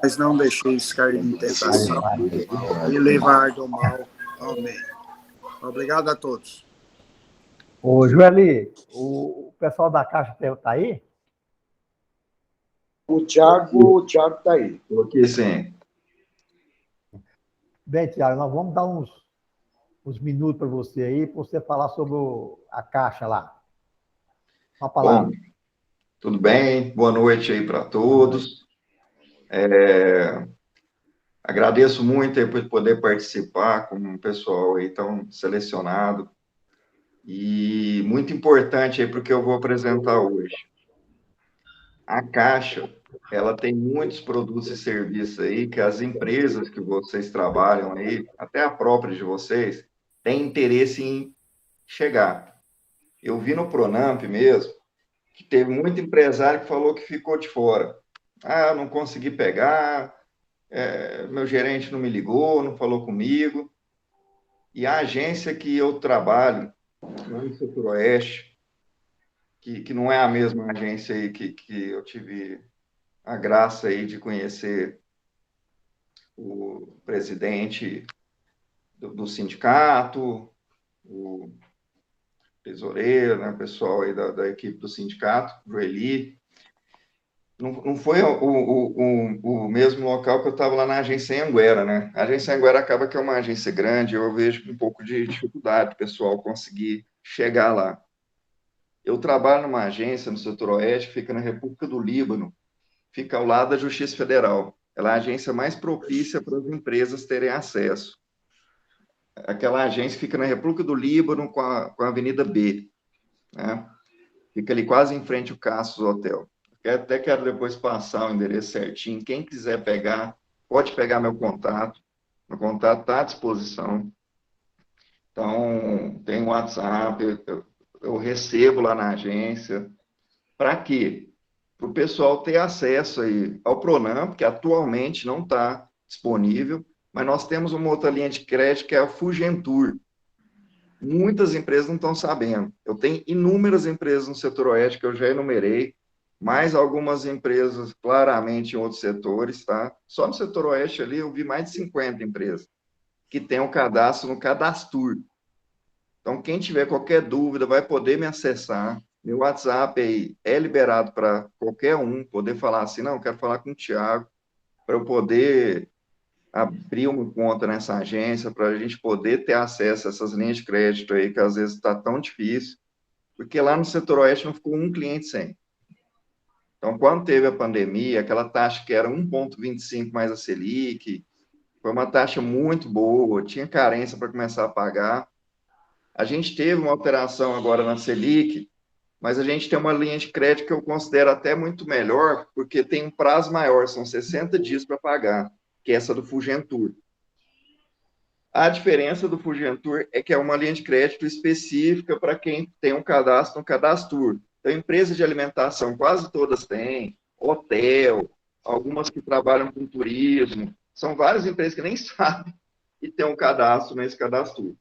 mas não deixeis cair em tentação e livrar do mal. Amém. Obrigado a todos. Ô, Joeli, o pessoal da Caixa está aí? O Thiago está aí. Estou aqui, sim. Bem, Thiago, nós vamos dar uns minutos para você aí, para você falar sobre a Caixa lá. Uma palavra. Bom, tudo bem? Boa noite aí para todos. Agradeço muito aí por poder participar com um pessoal aí tão selecionado. E muito importante aí para o que eu vou apresentar hoje. A Caixa, ela tem muitos produtos e serviços aí que as empresas que vocês trabalham aí, até a própria de vocês, têm interesse em chegar. Eu vi no Pronamp mesmo, que teve muito empresário que falou que ficou de fora. Ah, não consegui pegar, meu gerente não me ligou, não falou comigo. E a agência que eu trabalho, lá no Centro-Oeste, que não é a mesma agência aí que eu tive a graça aí de conhecer o presidente do sindicato, o tesoureiro, né, o pessoal aí da equipe do sindicato, o Joeli. Não foi o mesmo local que eu estava lá na agência Anguera, né? A agência Anguera acaba que é uma agência grande, eu vejo um pouco de dificuldade o pessoal conseguir chegar lá. Eu trabalho numa agência no setor oeste, que fica na República do Líbano, fica ao lado da Justiça Federal. Ela é a agência mais propícia para as empresas terem acesso. Aquela agência fica na República do Líbano com a Avenida B, né? Fica ali quase em frente ao Castro Hotel. Até quero depois passar o endereço certinho. Quem quiser pegar, pode pegar meu contato. Meu contato está à disposição. Então, tem WhatsApp, eu recebo lá na agência. Para quê? Para o pessoal ter acesso aí ao Pronamp, que atualmente não está disponível, mas nós temos uma outra linha de crédito que é a Fugentur. Muitas empresas não estão sabendo. Eu tenho inúmeras empresas no setor oeste que eu já enumerei, mais algumas empresas claramente em outros setores, tá? Só no setor oeste ali eu vi mais de 50 empresas que têm um cadastro no Cadastur. Então, quem tiver qualquer dúvida vai poder me acessar. Meu WhatsApp aí é liberado para qualquer um poder falar assim, não, eu quero falar com o Thiago, para eu poder abrir uma conta nessa agência, para a gente poder ter acesso a essas linhas de crédito aí, que às vezes está tão difícil, porque lá no setor oeste não ficou um cliente sem. Então, quando teve a pandemia, aquela taxa que era 1,25 mais a Selic, foi uma taxa muito boa, tinha carência para começar a pagar. A gente teve uma alteração agora na Selic, mas a gente tem uma linha de crédito que eu considero até muito melhor, porque tem um prazo maior, são 60 dias para pagar, que é essa do Fugentur. A diferença do Fugentur é que é uma linha de crédito específica para quem tem um cadastro no Cadastur. Então, empresas de alimentação, quase todas têm, hotel, algumas que trabalham com turismo, são várias empresas que nem sabem e tem um cadastro nesse Cadastur.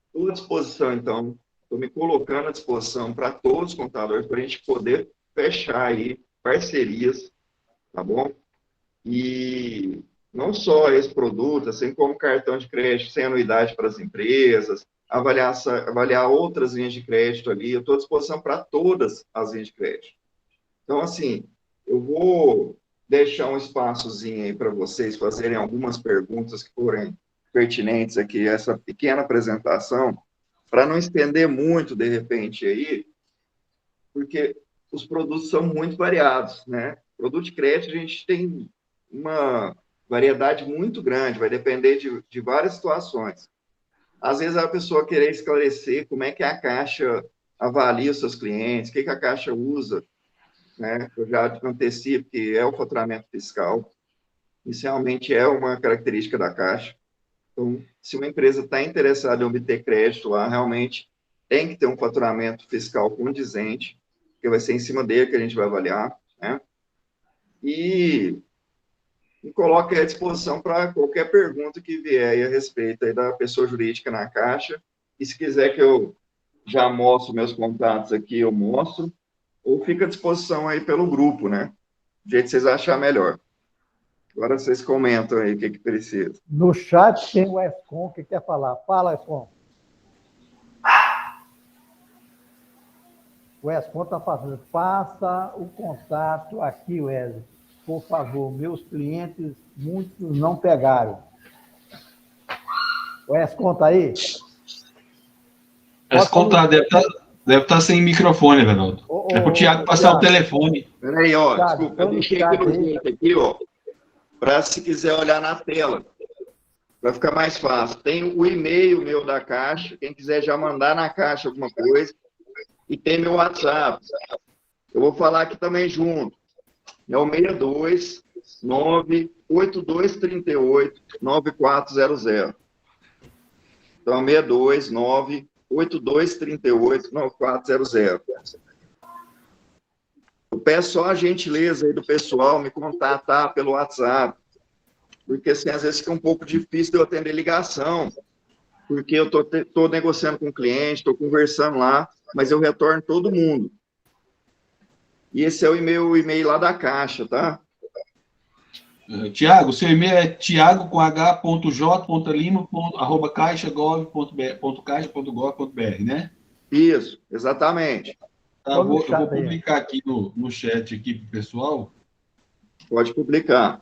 Estou à disposição, então, estou me colocando à disposição para todos os contadores, para a gente poder fechar aí parcerias, tá bom? E não só esse produto, assim como cartão de crédito sem anuidade para as empresas, avaliar outras linhas de crédito ali, eu estou à disposição para todas as linhas de crédito. Então, assim, eu vou deixar um espaçozinho aí para vocês fazerem algumas perguntas que forem pertinentes aqui, essa pequena apresentação, para não estender muito, de repente, aí, porque os produtos são muito variados, né? Produto de crédito, a gente tem uma variedade muito grande, vai depender de várias situações. Às vezes, a pessoa querer esclarecer como é que a Caixa avalia os seus clientes, o que a Caixa usa, né? Eu já antecipo que é o faturamento fiscal. Isso realmente é uma característica da Caixa. Então, se uma empresa está interessada em obter crédito lá, realmente tem que ter um faturamento fiscal condizente, que vai ser em cima dele que a gente vai avaliar, né? E coloque à disposição para qualquer pergunta que vier aí a respeito aí da pessoa jurídica na Caixa. E se quiser que eu já mostre meus contatos aqui, eu mostro. Ou fica à disposição aí pelo grupo, né? jeito que vocês acharem melhor. Agora vocês comentam aí o que precisa. No chat tem o Escom que quer falar. Fala, Escom. O Escom está fazendo. Faça o contato aqui, Wesley. Por favor, meus clientes, muitos não pegaram. O Escom está aí? Escom deve estar sem microfone, Everaldo. É para o Tiago passar o telefone. Peraí, ó, Thiago, desculpa, eu deixei aqui no jeito aqui, ó, para se quiser olhar na tela, vai ficar mais fácil. Tem o e-mail meu da Caixa, quem quiser já mandar na Caixa alguma coisa, e tem meu WhatsApp. Eu vou falar aqui também junto. É o 62 98238 9400. Então, 62 98238 9400. Eu peço só a gentileza aí do pessoal me contatar pelo WhatsApp, porque assim, às vezes fica um pouco difícil de eu atender ligação, porque eu estou negociando com o cliente, estou conversando lá, mas eu retorno todo mundo. E esse é o e-mail lá da Caixa, tá? Tiago, seu e-mail é tiago.lima@caixagov.br, né? Isso, exatamente. Tá, eu vou publicar aqui no chat aqui para o pessoal. Pode publicar.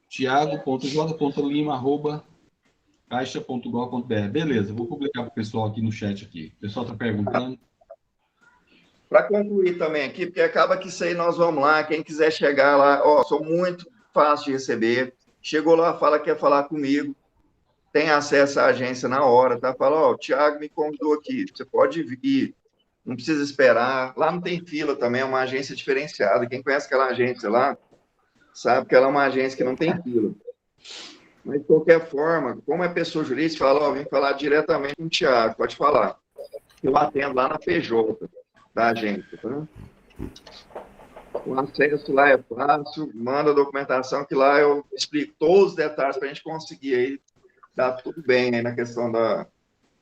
tiago.j.lima@caixa.gov.br. Beleza, vou publicar para o pessoal aqui no chat aqui. O pessoal está perguntando. Para concluir também aqui, porque acaba que isso aí nós vamos lá, quem quiser chegar lá, ó, sou muito fácil de receber, chegou lá, fala que quer falar comigo, tem acesso à agência na hora, tá? Fala, ó, o Thiago me convidou aqui, você pode ir, não precisa esperar, lá não tem fila também, é uma agência diferenciada, quem conhece aquela agência lá, sabe que ela é uma agência que não tem fila. Mas, de qualquer forma, como é pessoa jurídica, fala, ó, vem falar diretamente com o Thiago, pode falar. Eu atendo lá na PJ da agência, tá? O acesso lá é fácil, manda a documentação que lá eu explico todos os detalhes para a gente conseguir aí dar tudo bem aí na questão da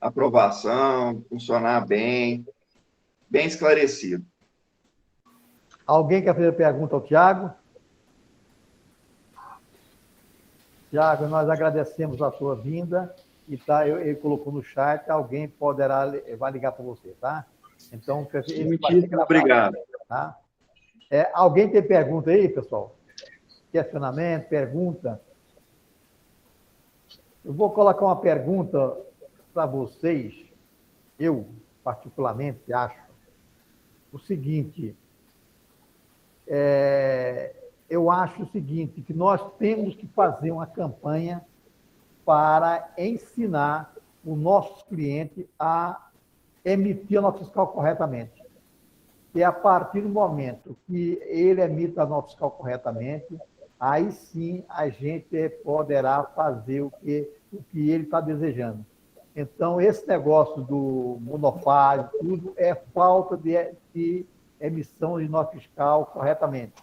aprovação, funcionar bem esclarecido. Alguém quer fazer pergunta ao Tiago? Tiago, nós agradecemos a sua vinda e tá, ele colocou no chat, alguém vai ligar para você, tá? Então, obrigado. Tá? Alguém tem pergunta aí, pessoal? Questionamento, pergunta? Eu vou colocar uma pergunta para vocês. Eu, particularmente, acho o seguinte. Eu acho o seguinte, que nós temos que fazer uma campanha para ensinar o nosso cliente a emitir a nota fiscal corretamente. E a partir do momento que ele emita a nota fiscal corretamente, aí sim a gente poderá fazer o que ele está desejando. Então, esse negócio do monofásico, tudo é falta de emissão de nota fiscal corretamente.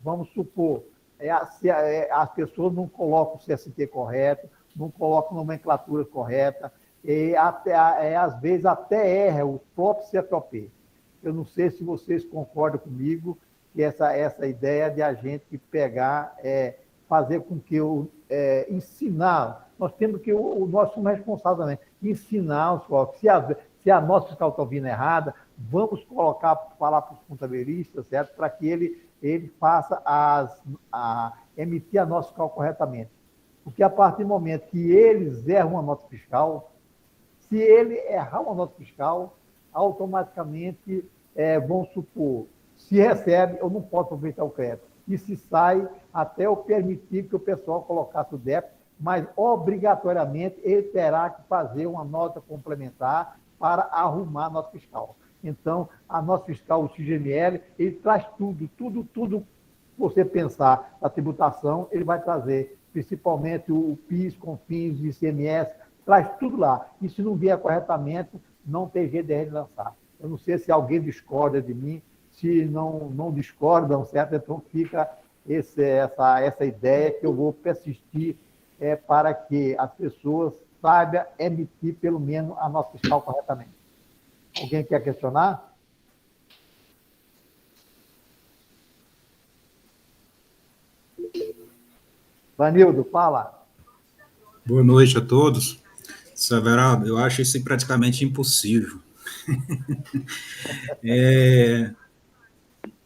Vamos supor, as pessoas não colocam o CST correto, não colocam nomenclatura correta, e às vezes até erra o próprio CFOP. Eu não sei se vocês concordam comigo que essa ideia de a gente pegar, fazer com que ensinar, nós temos que, nós somos responsáveis também, ensinar os coloques. Se a nota fiscal está vindo errada, vamos falar para os contabilistas, certo? Para que ele faça emitir a nota fiscal corretamente. Porque a partir do momento que eles erram uma nota fiscal, se ele errar uma nota fiscal, automaticamente, vamos supor, se recebe, eu não posso aproveitar o crédito. E se sai, até eu permitir que o pessoal colocasse o débito, mas obrigatoriamente ele terá que fazer uma nota complementar para arrumar a nota fiscal. Então, a nota fiscal, o CGML, ele traz tudo que você pensar na tributação, ele vai trazer, principalmente o PIS, COFINS, ICMS, traz tudo lá. E se não vier corretamente, não tem jeito de a gente lançar. Eu não sei se alguém discorda de mim, se não discordam, certo? Então fica essa ideia que eu vou persistir para que as pessoas saibam emitir pelo menos a nota fiscal corretamente. Alguém quer questionar? Vanildo, fala. Boa noite a todos. Severaldo, eu acho isso praticamente impossível. É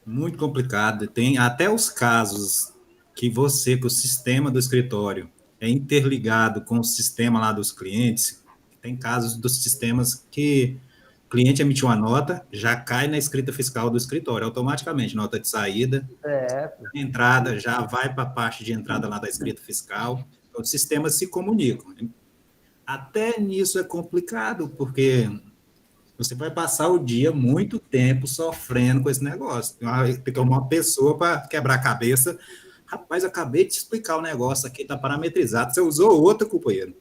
muito complicado. Tem até os casos que o sistema do escritório é interligado com o sistema lá dos clientes. Tem casos dos sistemas que o cliente emitiu uma nota, já cai na escrita fiscal do escritório, automaticamente, nota de saída, entrada, já vai para a parte de entrada lá da escrita fiscal. Então, os sistemas se comunicam. Até nisso é complicado, porque você vai passar o dia muito tempo sofrendo com esse negócio. Tem que arrumar uma pessoa para quebrar a cabeça. Rapaz, acabei de te explicar o negócio aqui, está parametrizado. Você usou outra, companheiro.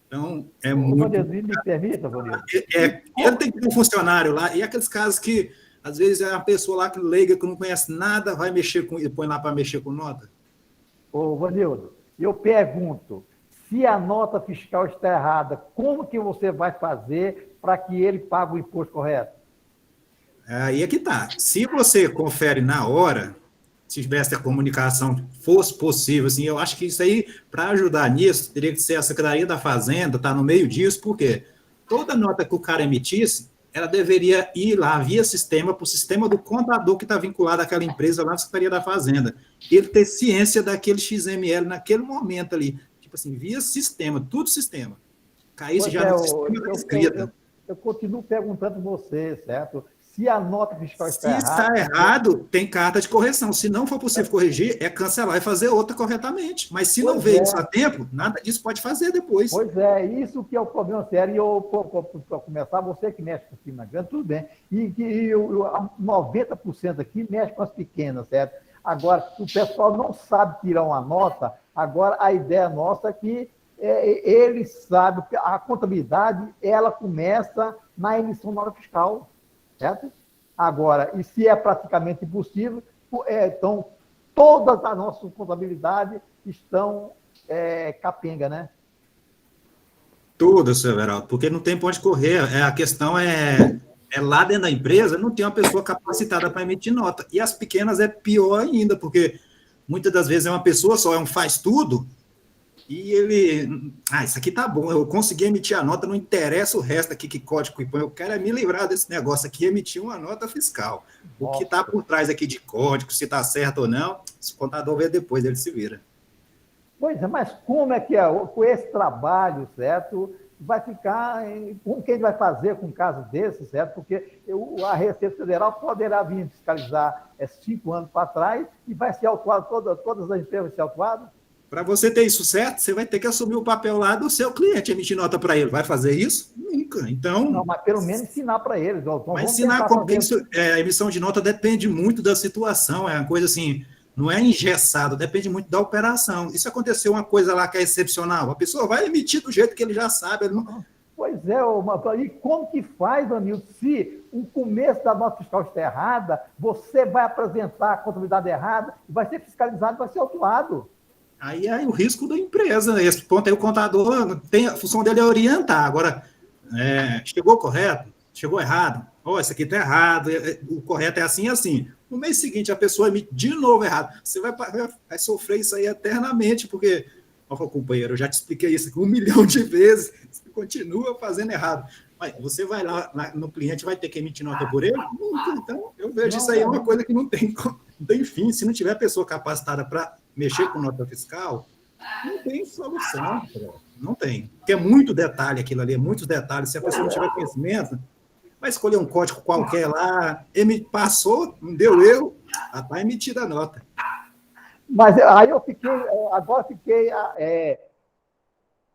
Então, é muito... Vanildo, me permita, Vanildo. Ele tem que ter um funcionário lá, e aqueles casos que, às vezes, é uma pessoa lá que leiga, que não conhece nada, vai mexer com, e põe lá para mexer com nota. Ô, Vanildo, eu pergunto, se a nota fiscal está errada, como que você vai fazer para que ele pague o imposto correto? Aí é que tá. Se você confere na hora, se tivesse a comunicação, fosse possível, assim, eu acho que isso aí, para ajudar nisso, teria que ser a Secretaria da Fazenda, tá no meio disso, porque toda nota que o cara emitisse, ela deveria ir lá via sistema, para o sistema do contador que está vinculado àquela empresa lá na Secretaria da Fazenda. Ele ter ciência daquele XML naquele momento ali. Tipo assim, via sistema, tudo sistema. Caísse já no sistema da escrita. Eu continuo perguntando você, certo? Se a nota fiscal está errada... Se está errado, tem carta de correção. Se não for possível corrigir, é cancelar e fazer outra corretamente. Mas se não veio isso a tempo, nada disso pode fazer depois. Pois é, isso que é o problema sério. E eu, para começar, você que mexe com a firma grande, tudo bem. E 90% aqui mexe com as pequenas, certo? Agora, o pessoal não sabe tirar uma nota. Agora, a ideia nossa é que ele sabe que a contabilidade, ela começa na emissão da nota fiscal, certo? Agora, e se é praticamente impossível, então, todas as nossas contabilidades estão capenga, né? Todas, Severaldo, porque não tem para onde correr. A questão é lá dentro da empresa, não tem uma pessoa capacitada para emitir nota. E as pequenas é pior ainda, porque muitas das vezes é uma pessoa só, um faz tudo, e ele... isso aqui tá bom, eu consegui emitir a nota, não interessa o resto aqui, que código que põe, eu quero é me livrar desse negócio aqui, emitir uma nota fiscal. O que está por trás aqui de código, se está certo ou não, se o contador vê depois, ele se vira. Pois é, mas como é que com esse trabalho, certo, vai ficar, como que ele vai fazer com um caso desse, certo? Porque a Receita Federal poderá vir fiscalizar 5 anos para trás e vai ser autuado, todas as empresas vão ser autuadas? Para você ter isso certo, você vai ter que assumir o papel lá do seu cliente, emitir nota para ele. Vai fazer isso? Nunca. Então... Não, mas pelo menos ensinar para eles. Mas ensinar como isso, a emissão de nota depende muito da situação, é uma coisa assim, não é engessado, depende muito da operação. E se acontecer uma coisa lá que é excepcional, a pessoa vai emitir do jeito que ele já sabe. Ele não... Pois é, e como que faz, Vanildo, se o começo da nota fiscal está errada, você vai apresentar a contabilidade errada, vai ser fiscalizado, vai ser autuado. Aí é o risco da empresa. Esse ponto aí o contador a função dele é orientar. Agora, chegou correto? Chegou errado? Isso aqui está errado, o correto é assim e assim. No mês seguinte, a pessoa emite de novo errado. Você vai sofrer isso aí eternamente, porque, companheiro, eu já te expliquei isso aqui 1 milhão de vezes, você continua fazendo errado. Mas você vai lá no cliente, vai ter que emitir nota por ele? Nunca. Então, eu vejo isso aí uma coisa que não tem fim. Se não tiver pessoa capacitada para mexer com nota fiscal, não tem solução. Não tem. Porque é muito detalhe aquilo ali, é muitos detalhes. Se a pessoa não tiver conhecimento, vai escolher um código qualquer lá, passou, não deu erro, já está emitida a nota. Mas aí agora fiquei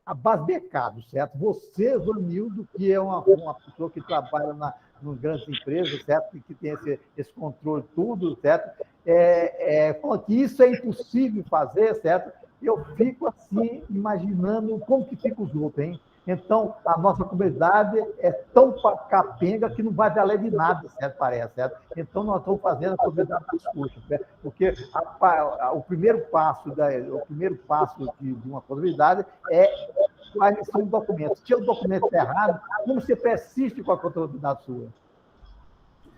abasbecado, certo? Você, Vanildo, que é uma pessoa que trabalha em grandes empresas, certo? Que tem esse controle tudo, certo? Que isso é impossível fazer, certo? Eu fico assim, imaginando como que fica os outros, hein? Então, a nossa comunidade é tão capenga que não vai valer de nada, certo? Parece, certo? Então, nós estamos fazendo a comunidade dos custos, certo? Porque o primeiro passo de uma comunidade é a emissão de documentos. Se o documento está errado, como você persiste com a contabilidade sua?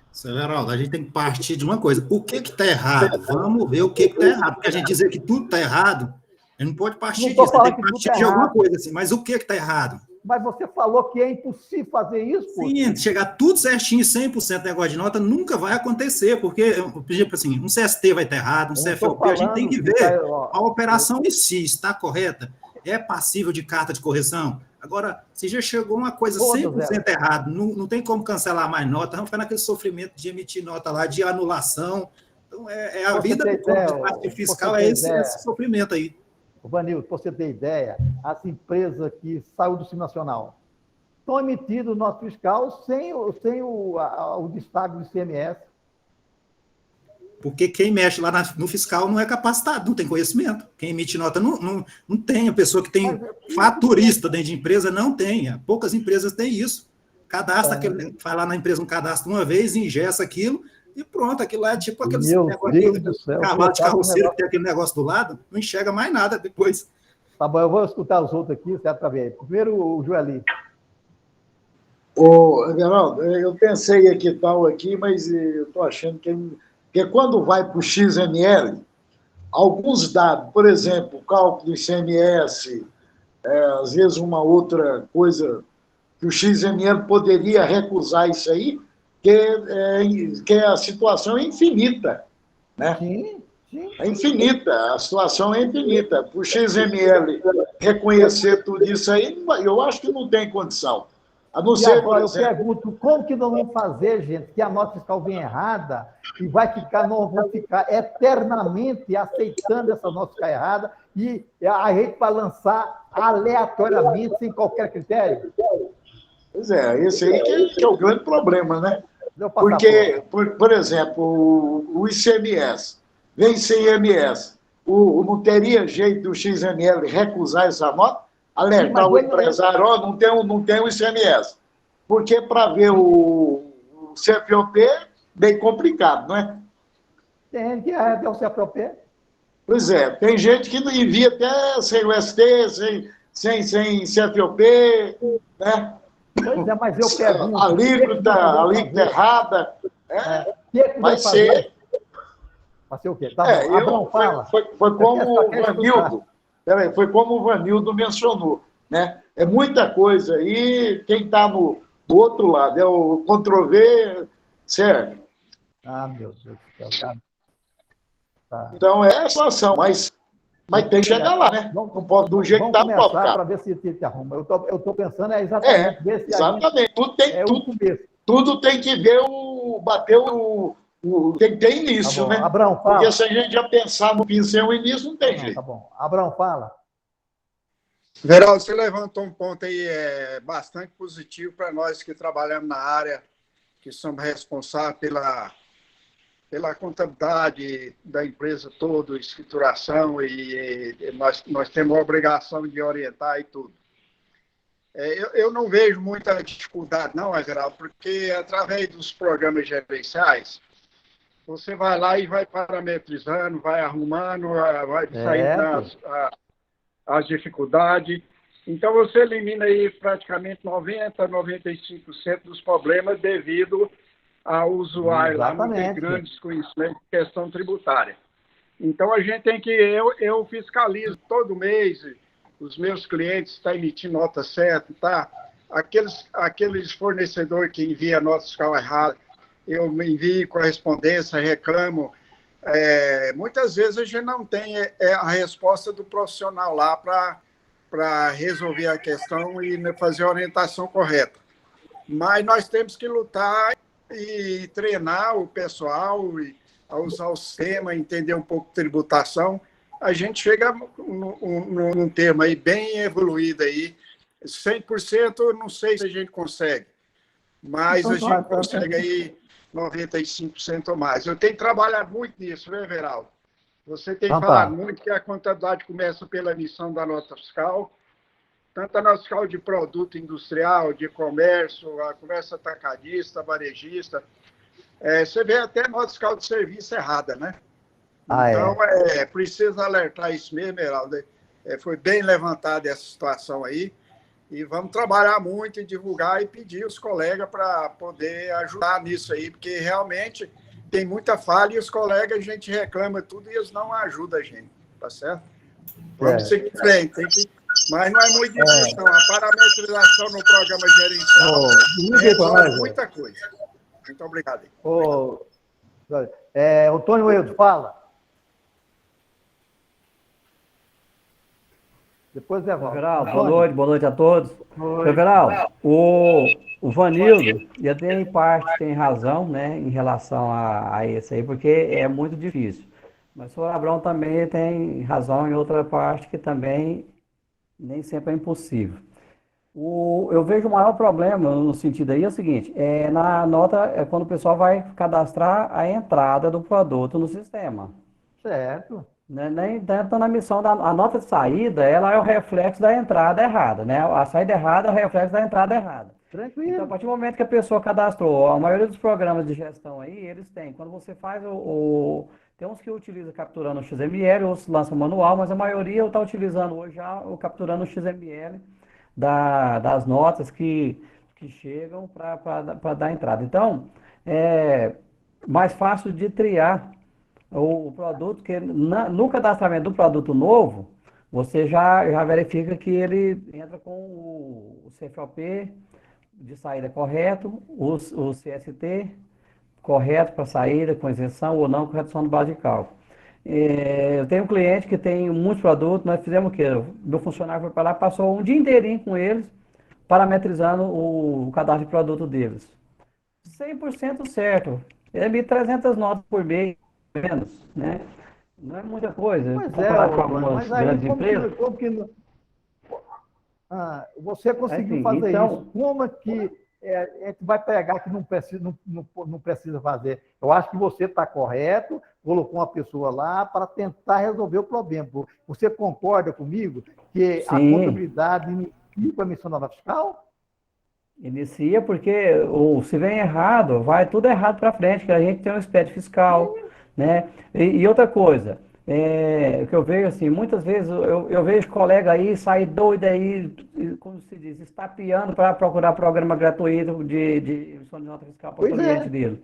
Severaldo, a gente tem que partir de uma coisa. O que está errado? Vamos ver o que está errado. Porque a gente dizer que tudo está errado Ele não pode partir Não tô disso, ele tem falando que que tudo partir tá de alguma errado. coisa assim. Mas o que está errado? Mas você falou que é impossível fazer isso, pô. Sim, chegar tudo certinho, 100% negócio de nota, nunca vai acontecer, porque, por exemplo, assim, um CST vai estar errado, um Eu não tô CFOP, a gente tem que falando ver ó, a operação em si, está correta, é passível de carta de correção. Agora, se já chegou uma coisa Todas 100% errada, não tem como cancelar mais nota, vamos ficar naquele sofrimento de emitir nota lá, de anulação. Então, a Você vida tem do corpo ideia, de parte fiscal você é tem esse ideia. sofrimento aí. Vanildo, para você ter ideia, as empresas que saíram do Simples Nacional estão emitindo nota fiscal sem o destaque do ICMS. Porque quem mexe lá no fiscal não é capacitado, não tem conhecimento. Quem emite nota não tem. A pessoa que tem faturista dentro de empresa não tem. Poucas empresas têm isso. Cadastra, vai lá na empresa um cadastro uma vez, ingessa aquilo e pronto. Aquilo lá é tipo aquele Deus do céu, cavalo de carroceiro negócio... que tem aquele negócio do lado, não enxerga mais nada depois. Tá bom, eu vou escutar os outros aqui, certo, para ver. Primeiro, o Joeli. Ô, Everaldo, eu pensei aqui tal aqui, mas eu estou achando que quando vai para o XML, alguns dados, por exemplo, cálculo do ICMS, às vezes uma outra coisa que o XML poderia recusar isso aí, que a situação é infinita, né? Sim, sim. É infinita, a situação é infinita. Para o XML reconhecer tudo isso aí, eu acho que não tem condição. A não E ser, agora por eu exemplo, pergunto, como que nós vamos fazer, gente, que a nota fiscal vem errada e nós vamos ficar eternamente aceitando essa nota fiscal errada e a gente vai lançar aleatoriamente, sem qualquer critério? pois é, esse aí que é o grande problema, né? Eu passar Porque, por exemplo, o ICMS vem sem IMS. Não teria jeito do XML recusar essa nota, alertar o empresário, ó, não tem o ICMS. Porque para ver o CFOP é bem complicado, não é? Tem gente que é o CFOP. Pois é, tem gente que envia até sem o ST, sem CFOP, né? Pois é, mas eu pergunto... alíquota errada. Vai ser. Vai ser o quê? Tá bom, Abrão, fala. Foi como o Vanildo. Peraí, foi como o Vanildo mencionou, né? É muita coisa aí, quem está no outro lado é o Ctrl-V, certo? Ah, meu Deus do céu, tá. Então é a situação, mas tem que chegar lá, né? Não pode, do jeito que está, vamos começar para ver se arruma. Eu estou pensando exatamente ver se exatamente. Tudo tem que ver tem que ter início, tá bom. né? Abrão, fala. Porque se a gente já pensar no fim sem o início, não tem jeito. Tá bom. Abrão, fala. Veraldo, você levantou um ponto aí bastante positivo para nós que trabalhamos na área, que somos responsáveis pela contabilidade da empresa toda, escrituração, e nós temos a obrigação de orientar e tudo. Eu não vejo muita dificuldade, não, Everaldo, porque através dos programas gerenciais, você vai lá e vai parametrizando, vai arrumando, vai saindo as dificuldades. Então, você elimina aí praticamente 90%, 95% dos problemas devido ao usuário lá não ter grandes conhecimentos de questão tributária. Então, a gente tem que... Eu fiscalizo todo mês, os meus clientes estão emitindo nota certa, tá? Aqueles fornecedores que enviam nota fiscal errada, eu me envio correspondência, reclamo. Muitas vezes a gente não tem a resposta do profissional lá para resolver a questão e fazer a orientação correta. Mas nós temos que lutar e treinar o pessoal a usar o sistema, entender um pouco de tributação. A gente chega num termo aí bem evoluído aí. 100% não sei se a gente consegue, mas a gente consegue aí 95% ou mais. Eu tenho trabalhado muito nisso, né, Everaldo? Você tem falado muito que a contabilidade começa pela emissão da nota fiscal, tanto a nota fiscal de produto industrial, de comércio, a comércio atacadista, varejista. Você vê até nota fiscal de serviço errada, né? Então, precisa alertar isso mesmo, Everaldo. Foi bem levantada essa situação aí. E vamos trabalhar muito e divulgar e pedir os colegas para poder ajudar nisso aí, porque realmente tem muita falha e os colegas, a gente reclama tudo e eles não ajudam a gente, tá certo? Vamos seguir em frente. Mas não é muito difícil, não. A parametrização no programa gerencial resolve muita coisa. Muito obrigado. Antônio Eudes, fala. Depois é Geraldo, boa noite a todos. Geraldo, o Vanildo, e até em parte tem razão, né, em relação a isso aí, porque é muito difícil. Mas o Abrão também tem razão em outra parte que também nem sempre é impossível. Eu vejo o maior problema no sentido aí é o seguinte, na nota é quando o pessoal vai cadastrar a entrada do produto no sistema. Certo. Nem tanto na missão a nota de saída, ela é o reflexo da entrada errada, né? A saída errada é o reflexo da entrada errada. Tranquilo. Então, a partir do momento que a pessoa cadastrou, a maioria dos programas de gestão aí, eles têm. Quando você faz tem uns que utilizam capturando o XML, outros lançam manual, mas a maioria está utilizando hoje já o capturando o XML das notas que chegam para dar entrada. Então, é mais fácil de triar o produto, que no cadastramento do produto novo, você já verifica que ele entra com o CFOP de saída correto, o CST correto para saída, com isenção ou não, com redução de base de cálculo. Eu tenho um cliente que tem muitos produtos, nós fizemos o quê? Meu funcionário foi para lá, passou um dia inteirinho com eles, parametrizando o cadastro de produto deles. 100% certo. Ele 300 notas por mês, menos, né? Não é muita coisa, comparado com algumas grandes empresas. Você conseguiu fazer isso. Como é que a gente vai pegar que não precisa fazer? Eu acho que você está correto, colocou uma pessoa lá para tentar resolver o problema. Você concorda comigo que a contabilidade inicia com a emissão da nota fiscal? Inicia porque se vem errado, vai tudo errado para frente, que a gente tem um SPED fiscal, né? E outra coisa, o que eu vejo assim, muitas vezes eu vejo colega aí sair doido aí, como se diz, estapeando para procurar programa gratuito de emissão de nota fiscal para o cliente dele.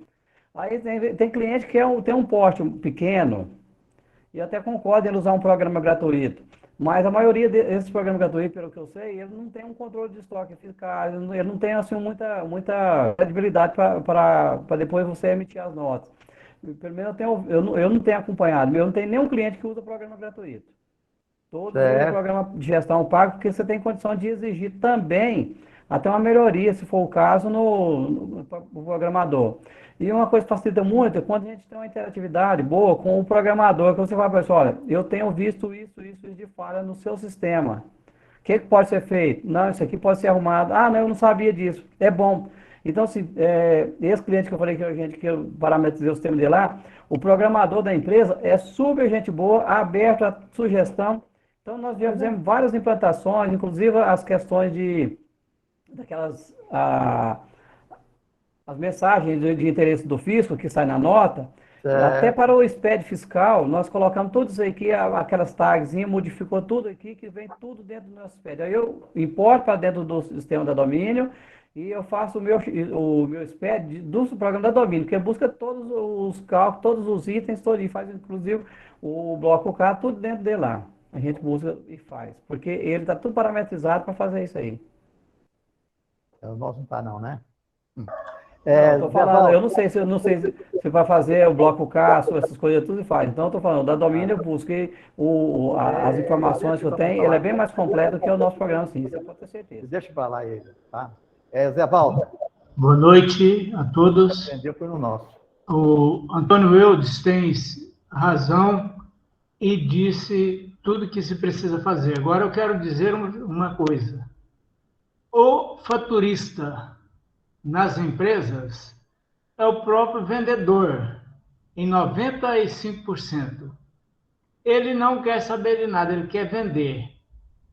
Aí tem cliente que tem um porte pequeno, e até concorda em usar um programa gratuito. Mas a maioria desses programas gratuitos, pelo que eu sei, eles não tem um controle de estoque fiscal, ele não tem assim, muita credibilidade para depois você emitir as notas. Pelo menos eu não tenho acompanhado, eu não tenho nenhum cliente que usa programa gratuito. Todos usam programa de gestão pago, porque você tem condição de exigir também até uma melhoria, se for o caso, no programador. E uma coisa que facilita muito é quando a gente tem uma interatividade boa com o programador, que você fala para ele, olha, eu tenho visto isso de falha no seu sistema. O que pode ser feito? Não, isso aqui pode ser arrumado. Ah, não, eu não sabia disso. É bom. Então, esse cliente que eu falei que eu parametrizei o sistema dele lá, o programador da empresa é super gente boa, aberto a sugestão. Então, nós já fizemos várias implantações, inclusive as questões daquelas... as mensagens de interesse do fisco que sai na nota, até para o SPED fiscal, nós colocamos tudo isso aqui, aquelas tagzinhas, modificou tudo aqui, que vem tudo dentro do nosso SPED. Aí eu importo para dentro do sistema da domínio e eu faço o meu SPED do programa da domínio, que busca todos os cálculos, todos os itens, e faz inclusive o bloco K, tudo dentro dele lá. A gente busca e faz, porque ele está tudo parametrizado para fazer isso aí. O nosso não está não, né? Tô falando, eu não sei se vai fazer o bloco K, essas coisas tudo e faz. Então, eu estou falando, da domínio eu busquei as informações que eu tenho, ele é bem mais completo que o nosso programa, sim, você pode ter certeza. Deixa eu falar ele, tá? Zé Walter. Boa noite a todos. Foi no nosso. O Antônio Eudes tem razão e disse tudo que se precisa fazer. Agora eu quero dizer uma coisa. O faturista nas empresas é o próprio vendedor, em 95%. Ele não quer saber de nada, ele quer vender.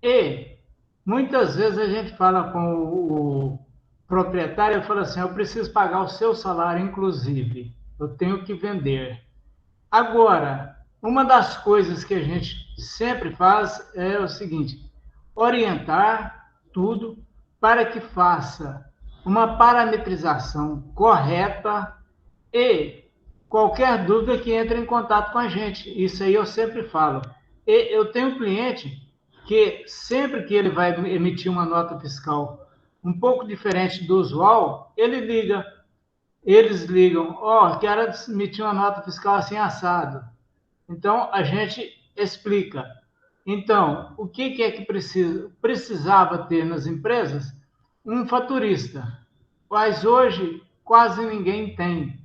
E muitas vezes a gente fala com o proprietário e fala assim, eu preciso pagar o seu salário, inclusive, eu tenho que vender. Agora, uma das coisas que a gente sempre faz é o seguinte, orientar tudo para que faça uma parametrização correta e qualquer dúvida que entre em contato com a gente. Isso aí eu sempre falo. eu tenho um cliente que sempre que ele vai emitir uma nota fiscal um pouco diferente do usual, eles ligam, quero emitir uma nota fiscal assim assado. Então, a gente explica. Então, o que é que precisava ter nas empresas? Um faturista, mas hoje quase ninguém tem.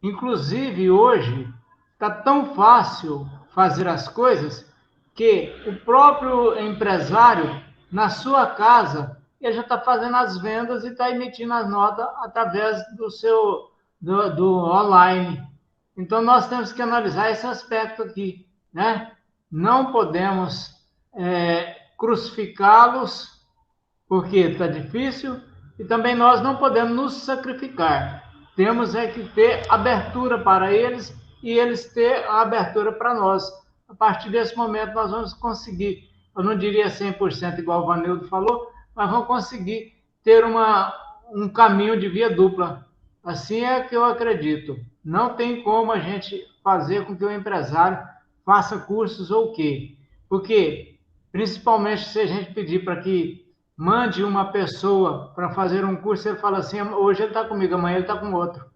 Inclusive, hoje está tão fácil fazer as coisas que o próprio empresário, na sua casa, ele já está fazendo as vendas e está emitindo as notas através do online. Então, nós temos que analisar esse aspecto aqui, né? Não podemos crucificá-los, porque está difícil, e também nós não podemos nos sacrificar. Temos que ter abertura para eles e eles ter a abertura para nós. A partir desse momento, nós vamos conseguir, eu não diria 100% igual o Vanildo falou, mas vamos conseguir ter um caminho de via dupla. Assim é que eu acredito. Não tem como a gente fazer com que o empresário faça cursos ou o quê? Porque, principalmente, se a gente pedir para que mande uma pessoa para fazer um curso, ele fala assim, hoje ele está comigo, amanhã ele está com outro.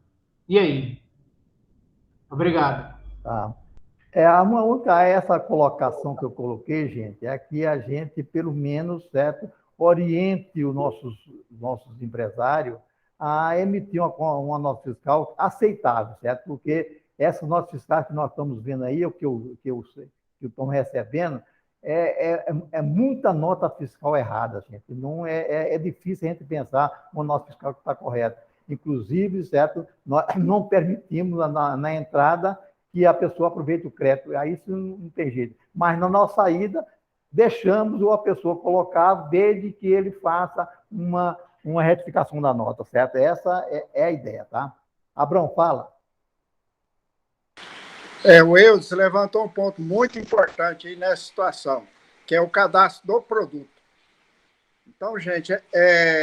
E aí? Obrigado. Tá. Essa colocação que eu coloquei, gente, é que a gente, pelo menos, certo, oriente os nossos empresários a emitir uma nota fiscal aceitável, certo? Porque essa nota fiscal que nós estamos vendo aí, o que eu estou recebendo, é muita nota fiscal errada, gente. Não é difícil a gente pensar uma nota fiscal que está correta. Inclusive, certo, nós não permitimos na entrada que a pessoa aproveite o crédito. Aí isso não tem jeito. Mas na nossa saída, deixamos a pessoa colocar, desde que ele faça uma retificação da nota, certo? Essa é a ideia, tá? Abrão, fala. O Eudes levantou um ponto muito importante aí nessa situação, que é o cadastro do produto. Então, gente,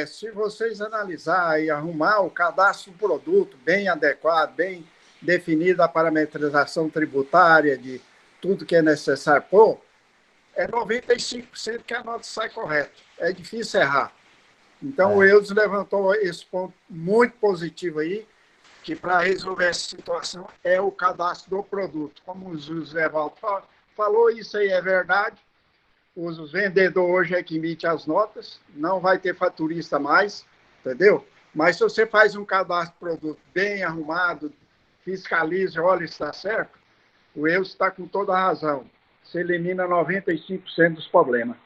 se vocês analisar e arrumar o cadastro do produto bem adequado, bem definida a parametrização tributária de tudo que é necessário pôr, é 95% que a nota sai correta. É difícil errar. Então, o Eudes levantou esse ponto muito positivo aí, que para resolver essa situação é o cadastro do produto. Como o José Valdo falou, isso aí é verdade. Os vendedores hoje é que emite as notas, não vai ter faturista mais, entendeu? Mas se você faz um cadastro de produto bem arrumado, fiscaliza, olha se está certo, o Eudes está com toda a razão. Você elimina 95% dos problemas.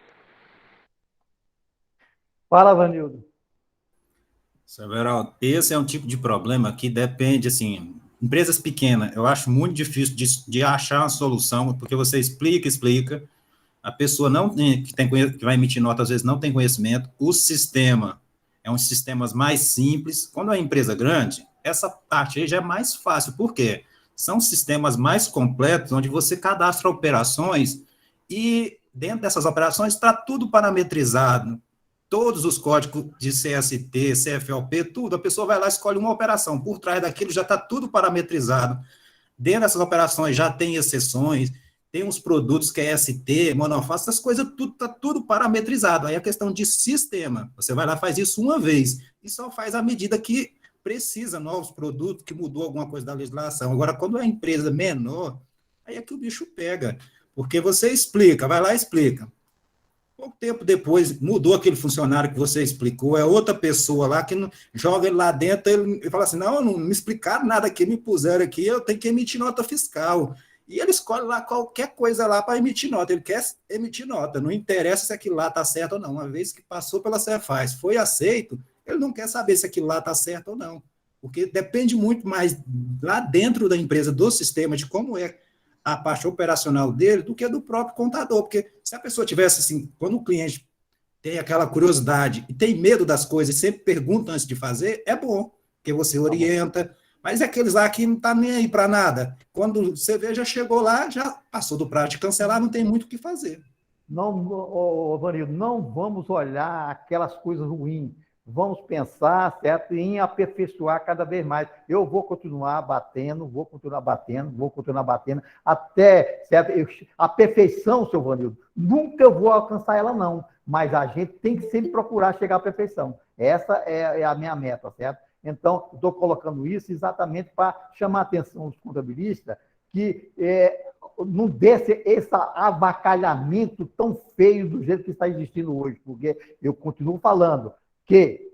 Fala, Vanildo. Severaldo, esse é um tipo de problema que depende, assim, empresas pequenas, eu acho muito difícil de achar uma solução, porque você explica, a pessoa que vai emitir nota, às vezes, não tem conhecimento, o sistema é um sistemas mais simples. Quando é uma empresa grande, essa parte aí já é mais fácil, por quê? São sistemas mais completos, onde você cadastra operações e dentro dessas operações está tudo parametrizado, todos os códigos de CST, CFLP, tudo, a pessoa vai lá e escolhe uma operação, por trás daquilo já está tudo parametrizado, dentro dessas operações já tem exceções, tem uns produtos que é ST, monofásico, essas coisas, está tudo parametrizado, aí é questão de sistema, você vai lá, faz isso uma vez, e só faz à medida que precisa novos produtos, que mudou alguma coisa da legislação. Agora, quando é empresa menor, aí é que o bicho pega, porque você explica, vai lá e explica. Pouco tempo depois, mudou aquele funcionário que você explicou, é outra pessoa lá que joga ele lá dentro, ele fala assim, não me explicaram nada aqui, me puseram aqui, eu tenho que emitir nota fiscal. E ele escolhe lá qualquer coisa lá para emitir nota, ele quer emitir nota, não interessa se aquilo lá está certo ou não. Uma vez que passou pela Cefaz, foi aceito, ele não quer saber se aquilo lá está certo ou não, porque depende muito mais lá dentro da empresa, do sistema, de como é a parte operacional dele, do que do próprio contador, porque se a pessoa tivesse assim, quando o cliente tem aquela curiosidade e tem medo das coisas e sempre pergunta antes de fazer, é bom, porque você orienta, mas é aqueles lá que não está nem aí para nada, quando você vê, já chegou lá, já passou do prazo de cancelar, não tem muito o que fazer. Não, Vanildo, não vamos olhar aquelas coisas ruins, vamos pensar, certo, em aperfeiçoar cada vez mais. Eu vou continuar batendo, até, certo, a perfeição, seu Vanildo, nunca eu vou alcançar ela, não, mas a gente tem que sempre procurar chegar à perfeição. Essa é a minha meta, certo? Então, estou colocando isso exatamente para chamar a atenção dos contabilistas que não desse esse avacalhamento tão feio do jeito que está existindo hoje, porque eu continuo falando que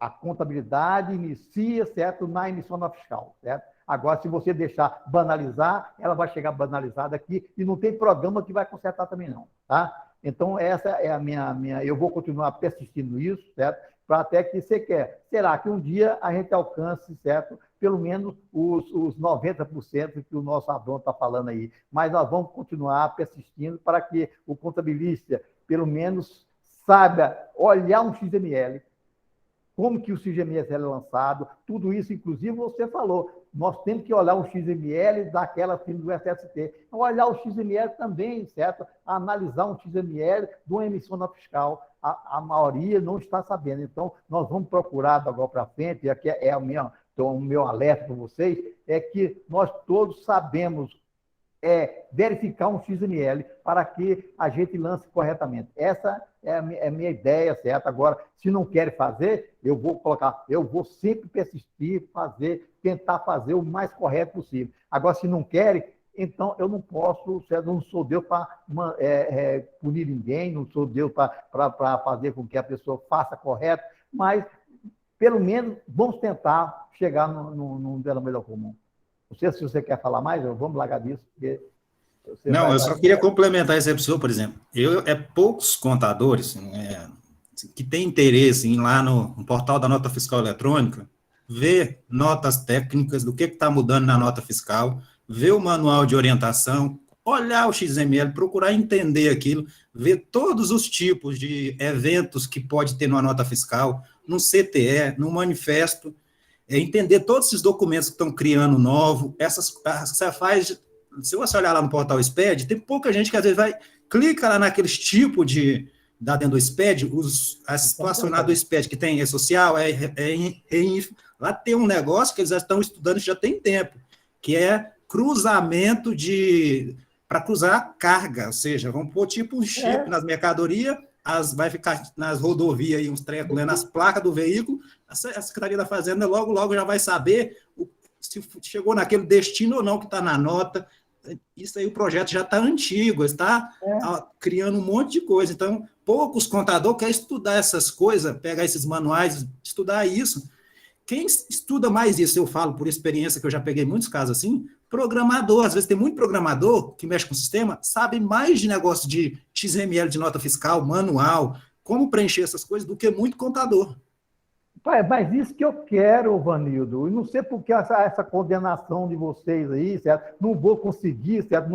a contabilidade inicia, certo, na emissão nota fiscal, certo? Agora, se você deixar banalizar, ela vai chegar banalizada aqui e não tem programa que vai consertar também não, tá? Então, essa é a minha eu vou continuar persistindo nisso, certo? Para até que você quer. Será que um dia a gente alcance, certo? Pelo menos os 90% que o nosso Adão está falando aí. Mas nós vamos continuar persistindo para que o contabilista, pelo menos, saiba olhar um XML, como que o XML é lançado, tudo isso, inclusive, você falou, nós temos que olhar o XML daquela firma do SST, olhar o XML também, certo? Analisar um XML de uma emissão nota fiscal, a maioria não está sabendo, então nós vamos procurar agora para frente, e aqui é o meu alerta para vocês, é que nós todos sabemos verificar um XML para que a gente lance corretamente. Essa é a minha ideia, certo? Agora, se não querem fazer, eu vou sempre persistir, tentar fazer o mais correto possível. Agora, se não querem, então eu não posso, certo? Eu não sou Deus para punir ninguém, não sou Deus para fazer com que a pessoa faça correto, mas, pelo menos, vamos tentar chegar num denominador comum. Não sei se você quer falar mais, vamos largar disso, porque... Não, eu só queria complementar esse episódio, por exemplo. Poucos contadores que têm interesse em ir lá no portal da nota fiscal eletrônica, ver notas técnicas do que está mudando na nota fiscal, ver o manual de orientação, olhar o XML, procurar entender aquilo, ver todos os tipos de eventos que pode ter numa nota fiscal, no CTE, no manifesto, entender todos esses documentos que estão criando novo, se você olhar lá no portal SPED, tem pouca gente que às vezes clica lá naqueles tipos da dentro do SPED, as situacionais do SPED, que tem social, lá tem um negócio que eles já estão estudando já tem tempo, que é cruzamento para cruzar carga, ou seja, vão pôr tipo um chip nas mercadorias, vai ficar nas rodovias aí uns trecos, né, nas placas do veículo, a Secretaria da Fazenda logo já vai saber se chegou naquele destino ou não que está na nota. Isso aí, o projeto já está antigo, está criando um monte de coisa. Então, poucos contadores querem estudar essas coisas, pegar esses manuais, estudar isso. Quem estuda mais isso, eu falo por experiência, que eu já peguei muitos casos assim, programador. Às vezes tem muito programador que mexe com o sistema, sabe mais de negócio de XML, de nota fiscal, manual, como preencher essas coisas, do que muito contador. Mas isso que eu quero, Vanildo. E não sei por que essa condenação de vocês aí, certo? Não vou conseguir, certo?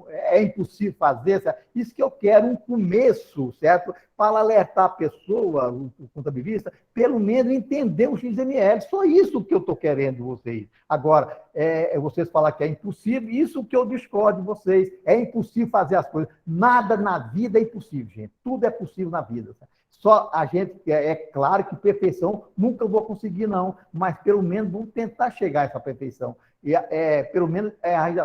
É impossível fazer, certo? Isso que eu quero, um começo, certo? Para alertar a pessoa, o contabilista, pelo menos entender o XML. Só isso que eu estou querendo de vocês. Agora, vocês falam que é impossível, isso que eu discordo de vocês. É impossível fazer as coisas. Nada na vida é impossível, gente. Tudo é possível na vida, certo? Só a gente, claro que perfeição nunca vou conseguir, não, mas pelo menos vamos tentar chegar a essa perfeição. E, pelo menos,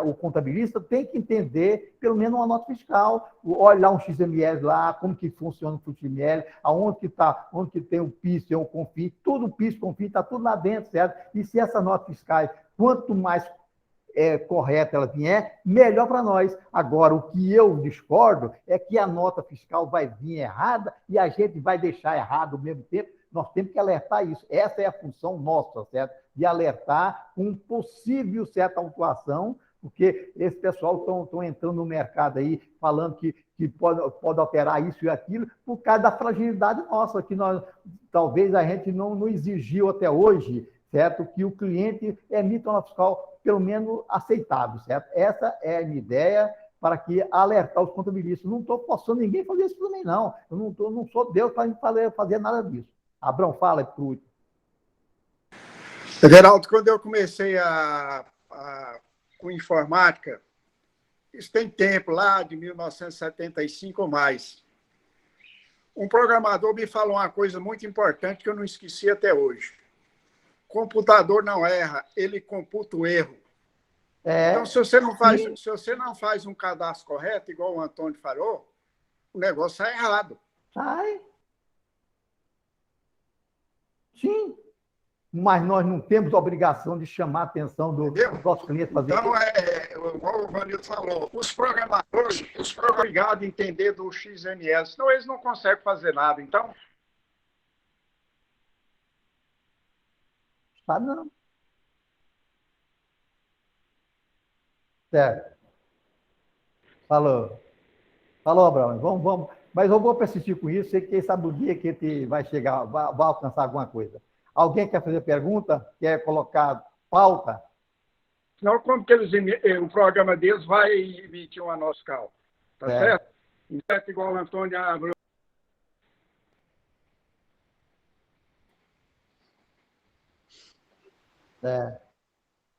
o contabilista tem que entender, pelo menos, uma nota fiscal, olhar um XML lá, como que funciona o XML, onde que tem o PIS, tem o CONFINS, tudo o PIS, CONFINS, está tudo lá dentro, certo? E se essa nota fiscal, quanto mais correta ela vier, melhor para nós. Agora, o que eu discordo é que a nota fiscal vai vir errada e a gente vai deixar errado ao mesmo tempo. Nós temos que alertar isso. Essa é a função nossa, certo? De alertar um possível certa autuação, porque esse pessoal estão entrando no mercado aí, falando que pode alterar isso e aquilo, por causa da fragilidade nossa, que talvez a gente não exigiu até hoje, certo? Que o cliente emita uma nota fiscal pelo menos aceitável, certo? Essa é a minha ideia para que alertar os contabilistas. Não estou forçando ninguém a fazer isso também, não. Eu não sou Deus para fazer nada disso. Abrão, fala para Geraldo, quando eu comecei com informática, isso tem tempo, lá de 1975 ou mais, Um programador me falou uma coisa muito importante que eu não esqueci até hoje. Computador não erra, ele computa o erro. Então, se você não faz um cadastro correto, igual o Antônio falou, o negócio está errado. Sai. Sim. Mas nós não temos a obrigação de chamar a atenção dos nossos clientes. Então, igual o Vanildo falou, os programadores são obrigados a entender do XML, senão eles não conseguem fazer nada. Então, tá, não. Certo. Falou. Falou, Abraão. Vamos. Mas eu vou persistir com isso, sei que quem sabe o dia que ele vai chegar, vai alcançar alguma coisa. Alguém quer fazer pergunta? Quer colocar pauta? senão como que o programa deles vai emitir uma nossa cal? Tá certo? Certo, igual o Antônio abriu.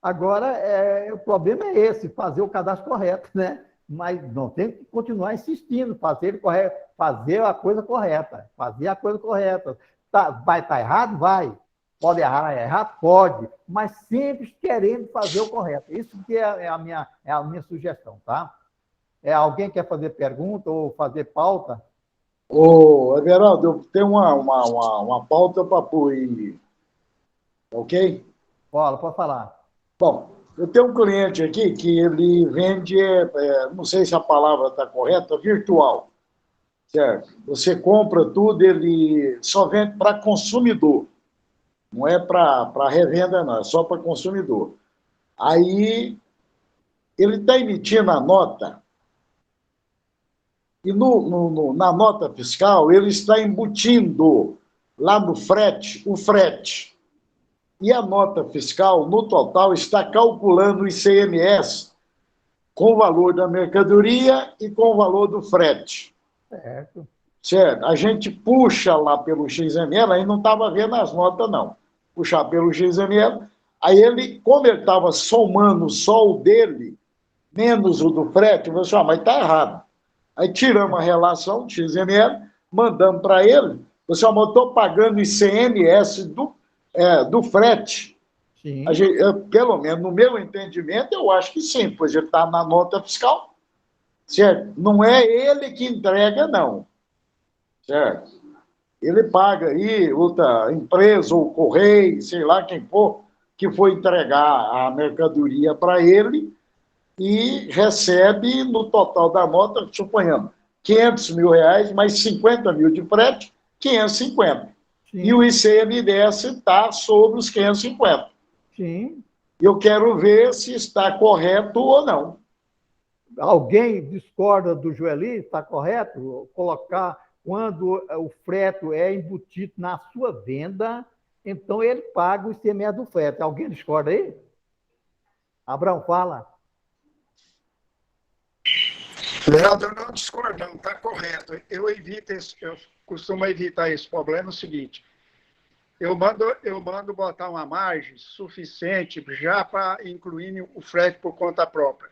Agora, o problema é esse, fazer o cadastro correto, né? Mas não tem que continuar insistindo, fazer a coisa correta, fazer a coisa correta. Vai estar errado? Vai. Pode errar? Pode. Mas sempre querendo fazer o correto. Isso que é a minha sugestão, tá? Alguém quer fazer pergunta ou fazer pauta? Ô, Everaldo, eu tenho uma pauta para pôr aí. Ok? Pode falar. Bom, eu tenho um cliente aqui que ele vende, não sei se a palavra está correta, virtual. Certo? Você compra tudo, ele só vende para consumidor. Não é para revenda, não, é só para consumidor. Aí, ele está emitindo a nota, e na nota fiscal, ele está embutindo lá no frete, o frete. E a nota fiscal, no total, está calculando o ICMS com o valor da mercadoria e com o valor do frete. Certo. Certo. A gente puxa lá pelo XML, aí não estava vendo as notas, não. Puxar pelo XML, aí ele, como ele estava somando só o dele, menos o do frete, eu falei assim, mas está errado. Aí tiramos a relação do XML, mandamos para ele, você eu estou pagando ICMS do frete. Sim. Pelo menos no meu entendimento, eu acho que sim, pois ele está na nota fiscal. Certo? Não é ele que entrega, não. Certo? Ele paga aí outra empresa ou correio, sei lá quem for, que for entregar a mercadoria para ele e recebe no total da nota, suponhamos, R$500 mil, mais 50 mil de frete, 550. Sim. E o ICMS está sobre os 550. Sim. Eu quero ver se está correto ou não. Alguém discorda do Joeli? Está correto? Colocar quando o frete é embutido na sua venda, então ele paga o ICMS do frete. Alguém discorda aí? Abraão, fala. Leandro, eu não discordo, não, está correto. Eu costumo evitar esse problema, é o seguinte, eu mando botar uma margem suficiente já para incluir o frete por conta própria,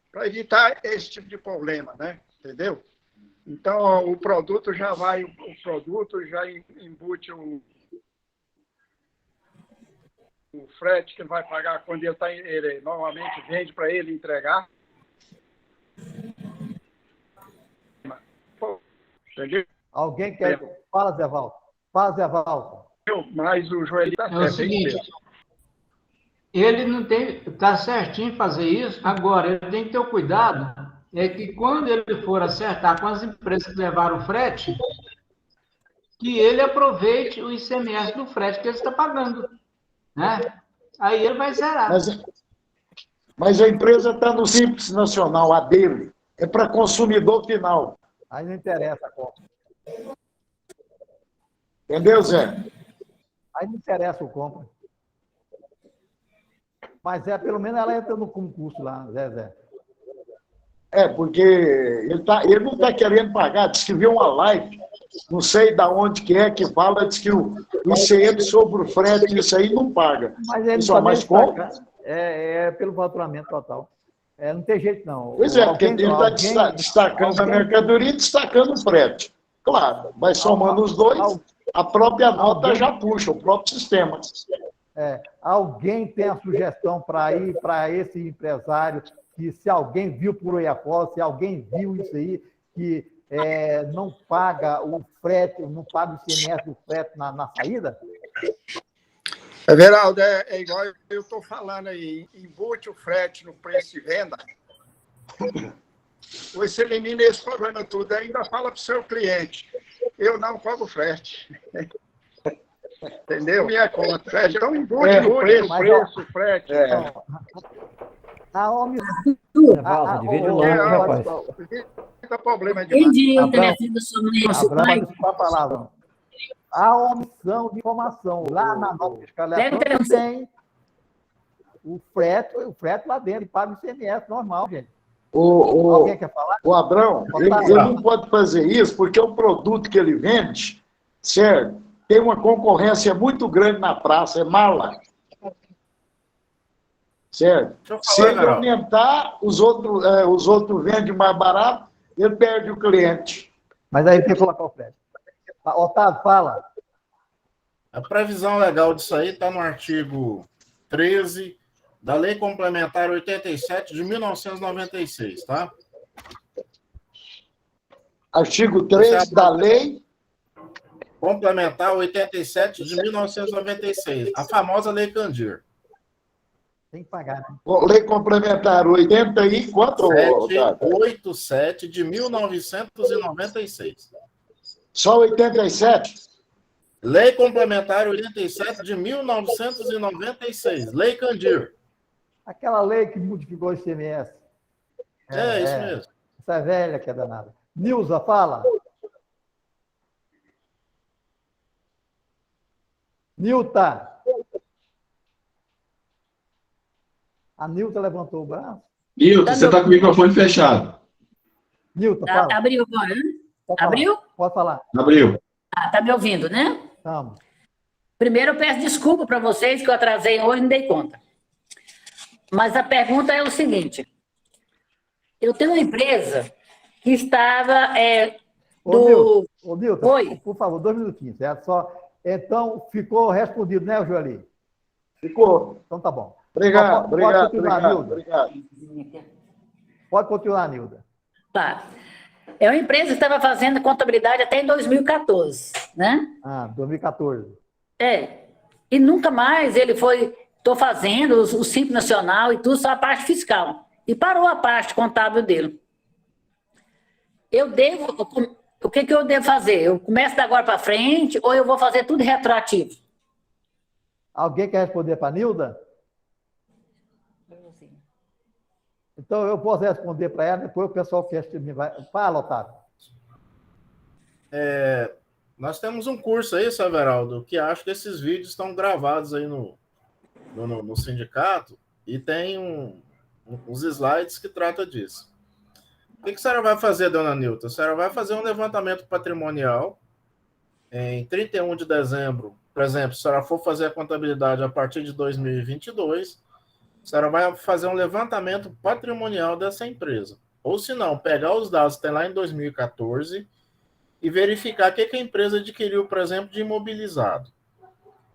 para evitar esse tipo de problema, né? Entendeu? Então, o produto já embute o frete que ele vai pagar quando ele normalmente vende para ele entregar. Entendeu? Alguém quer... Fala, Zé Valdo. Fala, Zé Valdo. Mas o Joelito está certo. É o seguinte, ele não tem... Está certinho fazer isso. Agora, ele tem que ter o cuidado, é que quando ele for acertar com as empresas que levaram o frete, que ele aproveite o ICMS do frete que ele está pagando. Né? Aí ele vai zerar. Mas a empresa está no Simples Nacional, a dele. É para consumidor final. Aí não interessa a compra. Entendeu, Zé? Aí não interessa o compra. Mas pelo menos ela entra no concurso lá, Zé. Porque ele não está querendo pagar. Diz que viu uma live, não sei de onde que é, que fala, diz que o ICM sobre o frete, isso aí não paga. Mas ele só mais compra. É pelo faturamento total. Não tem jeito, não. Pois porque ele está destacando a mercadoria e destacando o frete. Claro, mas somando os dois, a própria nota já puxa, o próprio sistema. Alguém tem a sugestão para ir para esse empresário, que se alguém viu por aí afora, se alguém viu isso aí, que não paga o frete, não paga o ICMS do frete na saída? Everaldo, é igual eu estou falando aí, embute o frete no preço de venda, você elimina esse problema tudo, ainda fala para o seu cliente, eu não cobro frete. Entendeu? Minha conta. Então, embute no preço, frete. A omissão... divide o nome, rapaz. Problema de entendi o telefone da sua mãe. A omissão de informação. Lá na nota fiscal eletrônica tem o frete lá dentro, paga o ICMS normal, gente. Alguém quer falar? O Abrão, ele não pode fazer isso porque o produto que ele vende, certo? Tem uma concorrência muito grande na praça, é mala. Certo? Se ele aumentar, os outros vendem mais barato, ele perde o cliente. Mas aí tem que colocar o frete. Otávio, fala. A previsão legal disso aí está no artigo 13 da Lei Complementar 87 de 1996, tá? Artigo 13 da Lei Complementar 87 de 1996, a famosa Lei Candir. Tem que pagar, né? Lei Complementar 80 e quanto? 787 de 1996. Só 87? Lei Complementar 87 de 1996, Lei Candir. Aquela lei que modificou o ICMS. Isso mesmo. Essa é velha que é danada. Nilza, fala. Nilta. A Nilta levantou o braço. Nilton, você está com o microfone fechado. Nilta, fala. Abriu agora, né? Abriu? Pode falar. Abriu. Tá me ouvindo, né? Estamos. Primeiro, eu peço desculpa para vocês que eu atrasei hoje e não dei conta. Mas a pergunta é o seguinte. Eu tenho uma empresa que estava... Ô, Nilton, Oi. Por favor, 2 minutinhos, certo? Então, ficou respondido, né, Joeli? Ficou. Então, tá bom. Obrigado. Pode continuar, Nilda. Tá. É uma empresa que estava fazendo contabilidade até em 2014, né? 2014. E nunca mais ele foi... Estou fazendo o Simples Nacional e tudo, só a parte fiscal. E parou a parte contábil dele. O que eu devo fazer? Eu começo da agora para frente ou eu vou fazer tudo retroativo? Alguém quer responder para a Nilda? Então, eu posso responder para ela, depois o pessoal que vai... Fala, Otávio. Nós temos um curso aí, Everaldo, que acho que esses vídeos estão gravados aí no sindicato e tem uns slides que trata disso. O que a senhora vai fazer, dona Nilton? A senhora vai fazer um levantamento patrimonial em 31 de dezembro, por exemplo, se a senhora for fazer a contabilidade a partir de 2022, a senhora vai fazer um levantamento patrimonial dessa empresa. Ou se não, pegar os dados que tem lá em 2014 e verificar o que a empresa adquiriu, por exemplo, de imobilizado.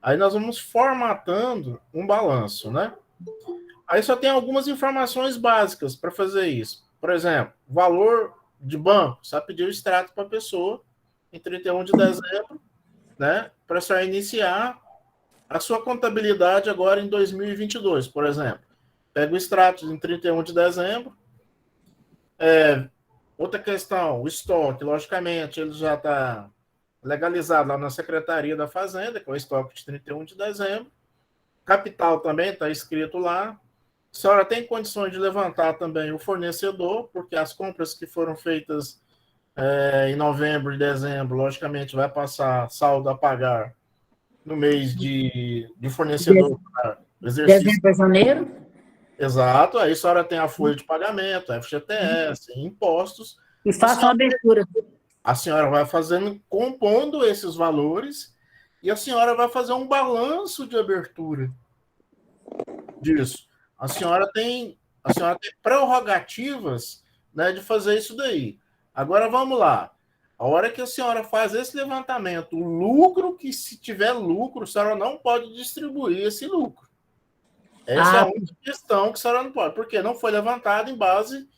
Aí nós vamos formatando um balanço, né? Aí só tem algumas informações básicas para fazer isso. Por exemplo, valor de banco, você vai pedir o extrato para a pessoa em 31 de dezembro, né? Para só iniciar a sua contabilidade agora em 2022, por exemplo. Pega o extrato em 31 de dezembro. Outra questão, o estoque, logicamente, ele já está legalizado lá na Secretaria da Fazenda, que é o estoque de 31 de dezembro. Capital também está escrito lá. A senhora tem condições de levantar também o fornecedor, porque as compras que foram feitas em novembro e dezembro, logicamente, vai passar saldo a pagar no mês de fornecedor para exercício. Dezembro a janeiro? Exato. Aí a senhora tem a folha de pagamento, FGTS, impostos. E faça uma abertura. A senhora vai compondo esses valores e a senhora vai fazer um balanço de abertura disso. A senhora tem prerrogativas, né, de fazer isso daí. Agora vamos lá. A hora que a senhora faz esse levantamento, o lucro, que se tiver lucro, a senhora não pode distribuir esse lucro. Essa é a única questão que a senhora não pode, porque não foi levantado em base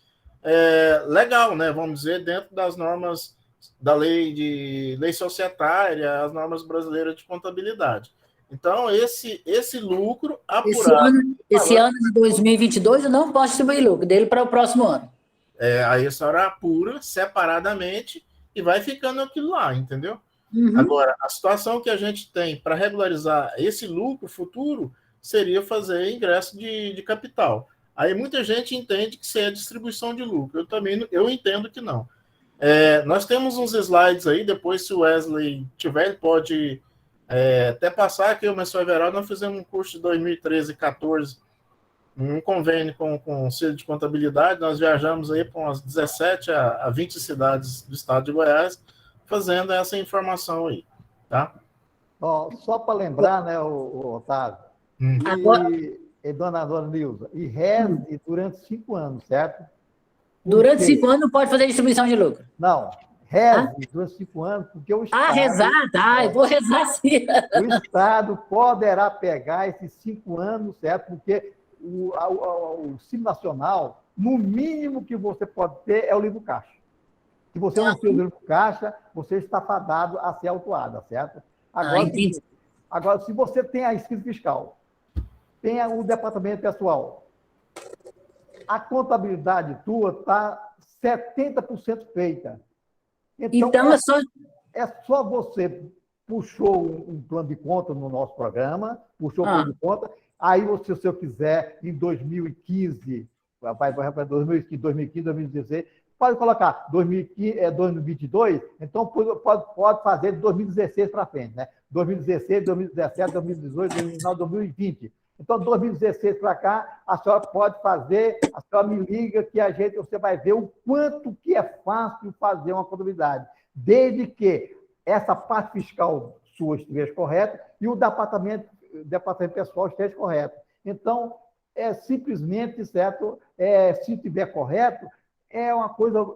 legal, né? Vamos dizer, dentro das normas da lei societária, as normas brasileiras de contabilidade. Então, esse lucro apurado... Esse ano de 2022, eu não posso distribuir lucro dele para o próximo ano. Aí a senhora apura separadamente e vai ficando aquilo lá, entendeu? Uhum. Agora, a situação que a gente tem para regularizar esse lucro futuro seria fazer ingresso de capital. Aí muita gente entende que isso é distribuição de lucro. Eu entendo que não. Nós temos uns slides aí, depois se o Wesley tiver, ele pode até passar aqui, o Mestre Everaldo, nós fizemos um curso de 2013 e 2014, um convênio com o Conselho de Contabilidade, nós viajamos aí para umas 17 a 20 cidades do estado de Goiás, fazendo essa informação aí, tá? Só para lembrar, né, o Otávio, e dona Nilza, e reze durante 5 anos, certo? Durante 5 anos não pode fazer distribuição de lucro? Não, reze durante 5 anos, porque o Estado... rezar, tá, eu vou rezar sim. O Estado poderá pegar esses 5 anos, certo? Porque o Simples Nacional, no mínimo que você pode ter é o livro caixa. Se você não tem o livro caixa, você está fadado a ser autuada, certo? Agora, se você tem a escrita fiscal, tem o departamento pessoal, a contabilidade tua está 70% feita. Então é só você puxou um plano de conta no nosso programa, puxou o plano de conta, aí se você quiser, em 2015, vai para 2015, 2016, pode colocar 2022, então pode fazer de 2016 para frente, né? 2016, 2017, 2018, 2019, 2020. Então, 2016 para cá, a senhora pode fazer, a senhora me liga que você vai ver o quanto que é fácil fazer uma contabilidade, desde que essa parte fiscal sua esteja correta e o departamento pessoal esteja correto. Então, é simplesmente, certo, se estiver correto, é uma coisa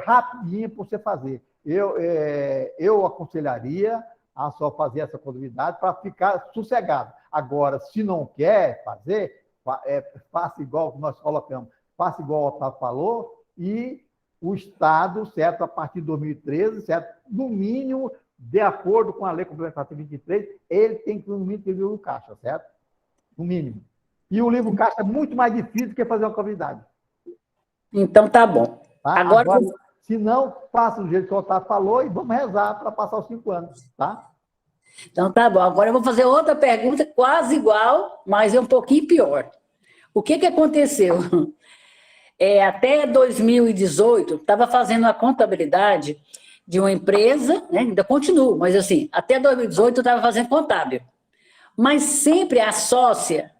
rapidinha para você fazer. Eu aconselharia a só fazer essa contabilidade para ficar sossegado. Agora, se não quer fazer, faça igual que nós colocamos, faça igual o Otávio falou, e o Estado, certo, a partir de 2013, certo, no mínimo, de acordo com a Lei Complementar 23, ele tem que, no mínimo, ter o livro caixa, certo? No mínimo. E o livro caixa é muito mais difícil do que fazer uma contabilidade. Então, tá bom. Tá? Agora, se não, faça do jeito que o Otávio falou e vamos rezar para passar os 5 anos, tá? Então, tá bom. Agora eu vou fazer outra pergunta quase igual, mas é um pouquinho pior. O que aconteceu? Até 2018, estava fazendo a contabilidade de uma empresa, né? Ainda continuo, mas assim, até 2018 eu estava fazendo contábil. Mas sempre a sócia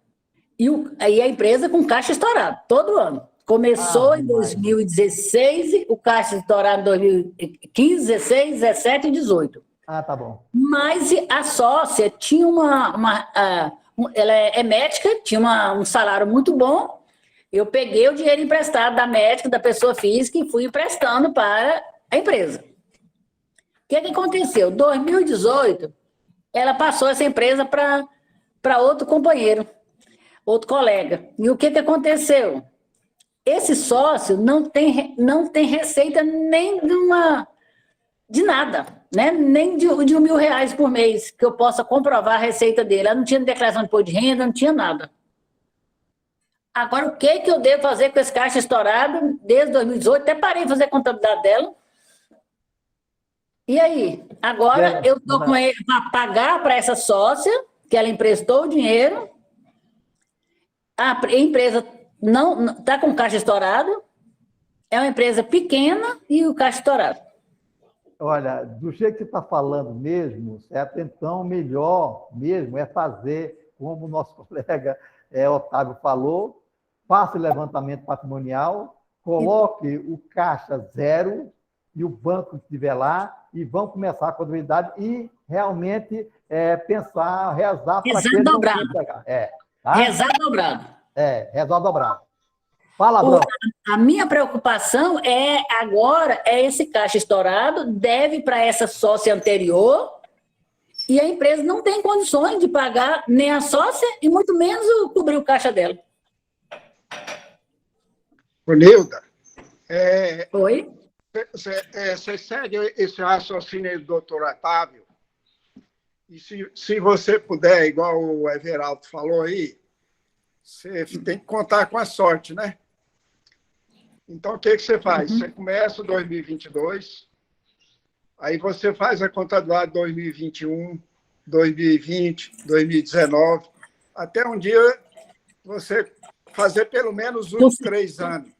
e a empresa com caixa estourado, todo ano. Começou em 2016, o caixa estourado em 2015, 16, 17 e 18. Tá bom. Mas a sócia tinha ela é médica, tinha um salário muito bom. Eu peguei o dinheiro emprestado da médica, da pessoa física, e fui emprestando para a empresa. O que aconteceu? Em 2018, ela passou essa empresa para outro companheiro, outro colega. E o que aconteceu? Esse sócio não tem receita nem de nada, né? Nem de R$1.000 por mês, que eu possa comprovar a receita dele. Ela não tinha declaração de imposto de renda, não tinha nada. Agora, o que eu devo fazer com esse caixa estourado desde 2018? Até parei de fazer a contabilidade dela. E aí? Agora eu estou com ele para pagar para essa sócia, que ela emprestou o dinheiro, a empresa não está com o caixa estourado, é uma empresa pequena e o caixa estourado. Olha, do jeito que você está falando mesmo, certo? Então, melhor mesmo é fazer, como o nosso colega Otávio falou, faça o levantamento patrimonial, coloque o caixa zero e o banco que estiver lá, e vão começar a contabilidade e realmente pensar, rezar para que ele não pegar. Tá? Rezar dobrado. Rezar dobrado. Fala, Bruno. A minha preocupação agora é esse caixa estourado, deve para essa sócia anterior, e a empresa não tem condições de pagar nem a sócia e muito menos cobrir o caixa dela. Ô, Nilda, Oi? você segue esse raciocínio do doutor Otávio? E se você puder, igual o Everaldo falou aí, você tem que contar com a sorte, né? Então, o que você faz? Você começa 2022, aí você faz a contabilidade 2021, 2020, 2019, até um dia você fazer pelo menos uns 3 anos,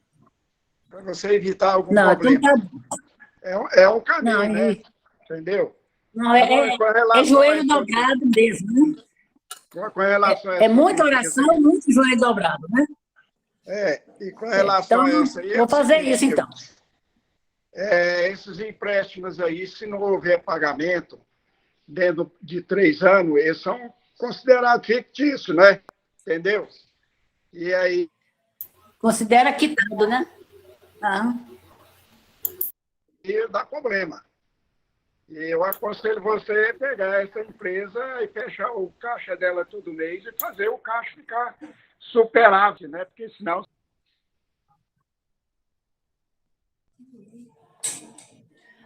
para você evitar algum problema. Então É um caminho, né? Entendeu? Não, é joelho dobrado mesmo, né? Com relação a é muita oração, muito joelho dobrado, né? E com relação a essa aí... Vou fazer isso, então. Esses empréstimos aí, se não houver pagamento dentro de 3 anos, eles são considerados fictícios, né? Entendeu? E aí... Considera quitado, né? E dá problema. E eu aconselho você pegar essa empresa e fechar o caixa dela todo mês e fazer o caixa ficar superável, né? Porque senão...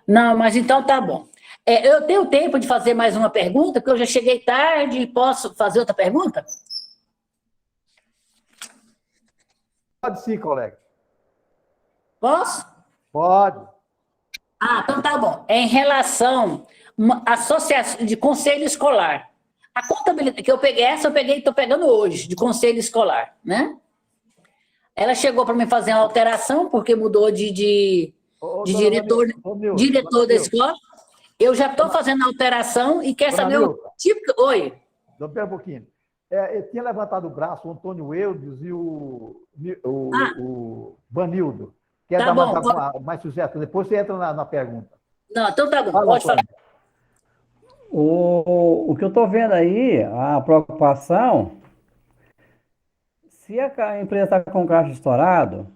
Não, mas então tá bom. Eu tenho tempo de fazer mais uma pergunta, porque eu já cheguei tarde. Posso fazer outra pergunta? Pode sim, colega. Posso? Pode. Então tá bom. Em relação à associação de conselho escolar, a contabilidade que eu peguei, estou pegando hoje, de conselho escolar, né? Ela chegou para mim fazer uma alteração, porque mudou de diretor da escola. Eu já estou fazendo a alteração e quer saber o tipo... Oi. Espera um pouquinho. Eu tinha levantado o braço o Antônio Eudes e o Vanildo. Quer dar mais sugestão? Depois você entra na pergunta. Não, então tá bom, pode falar. O que eu estou vendo aí, a preocupação, se a empresa está com o caixa estourado,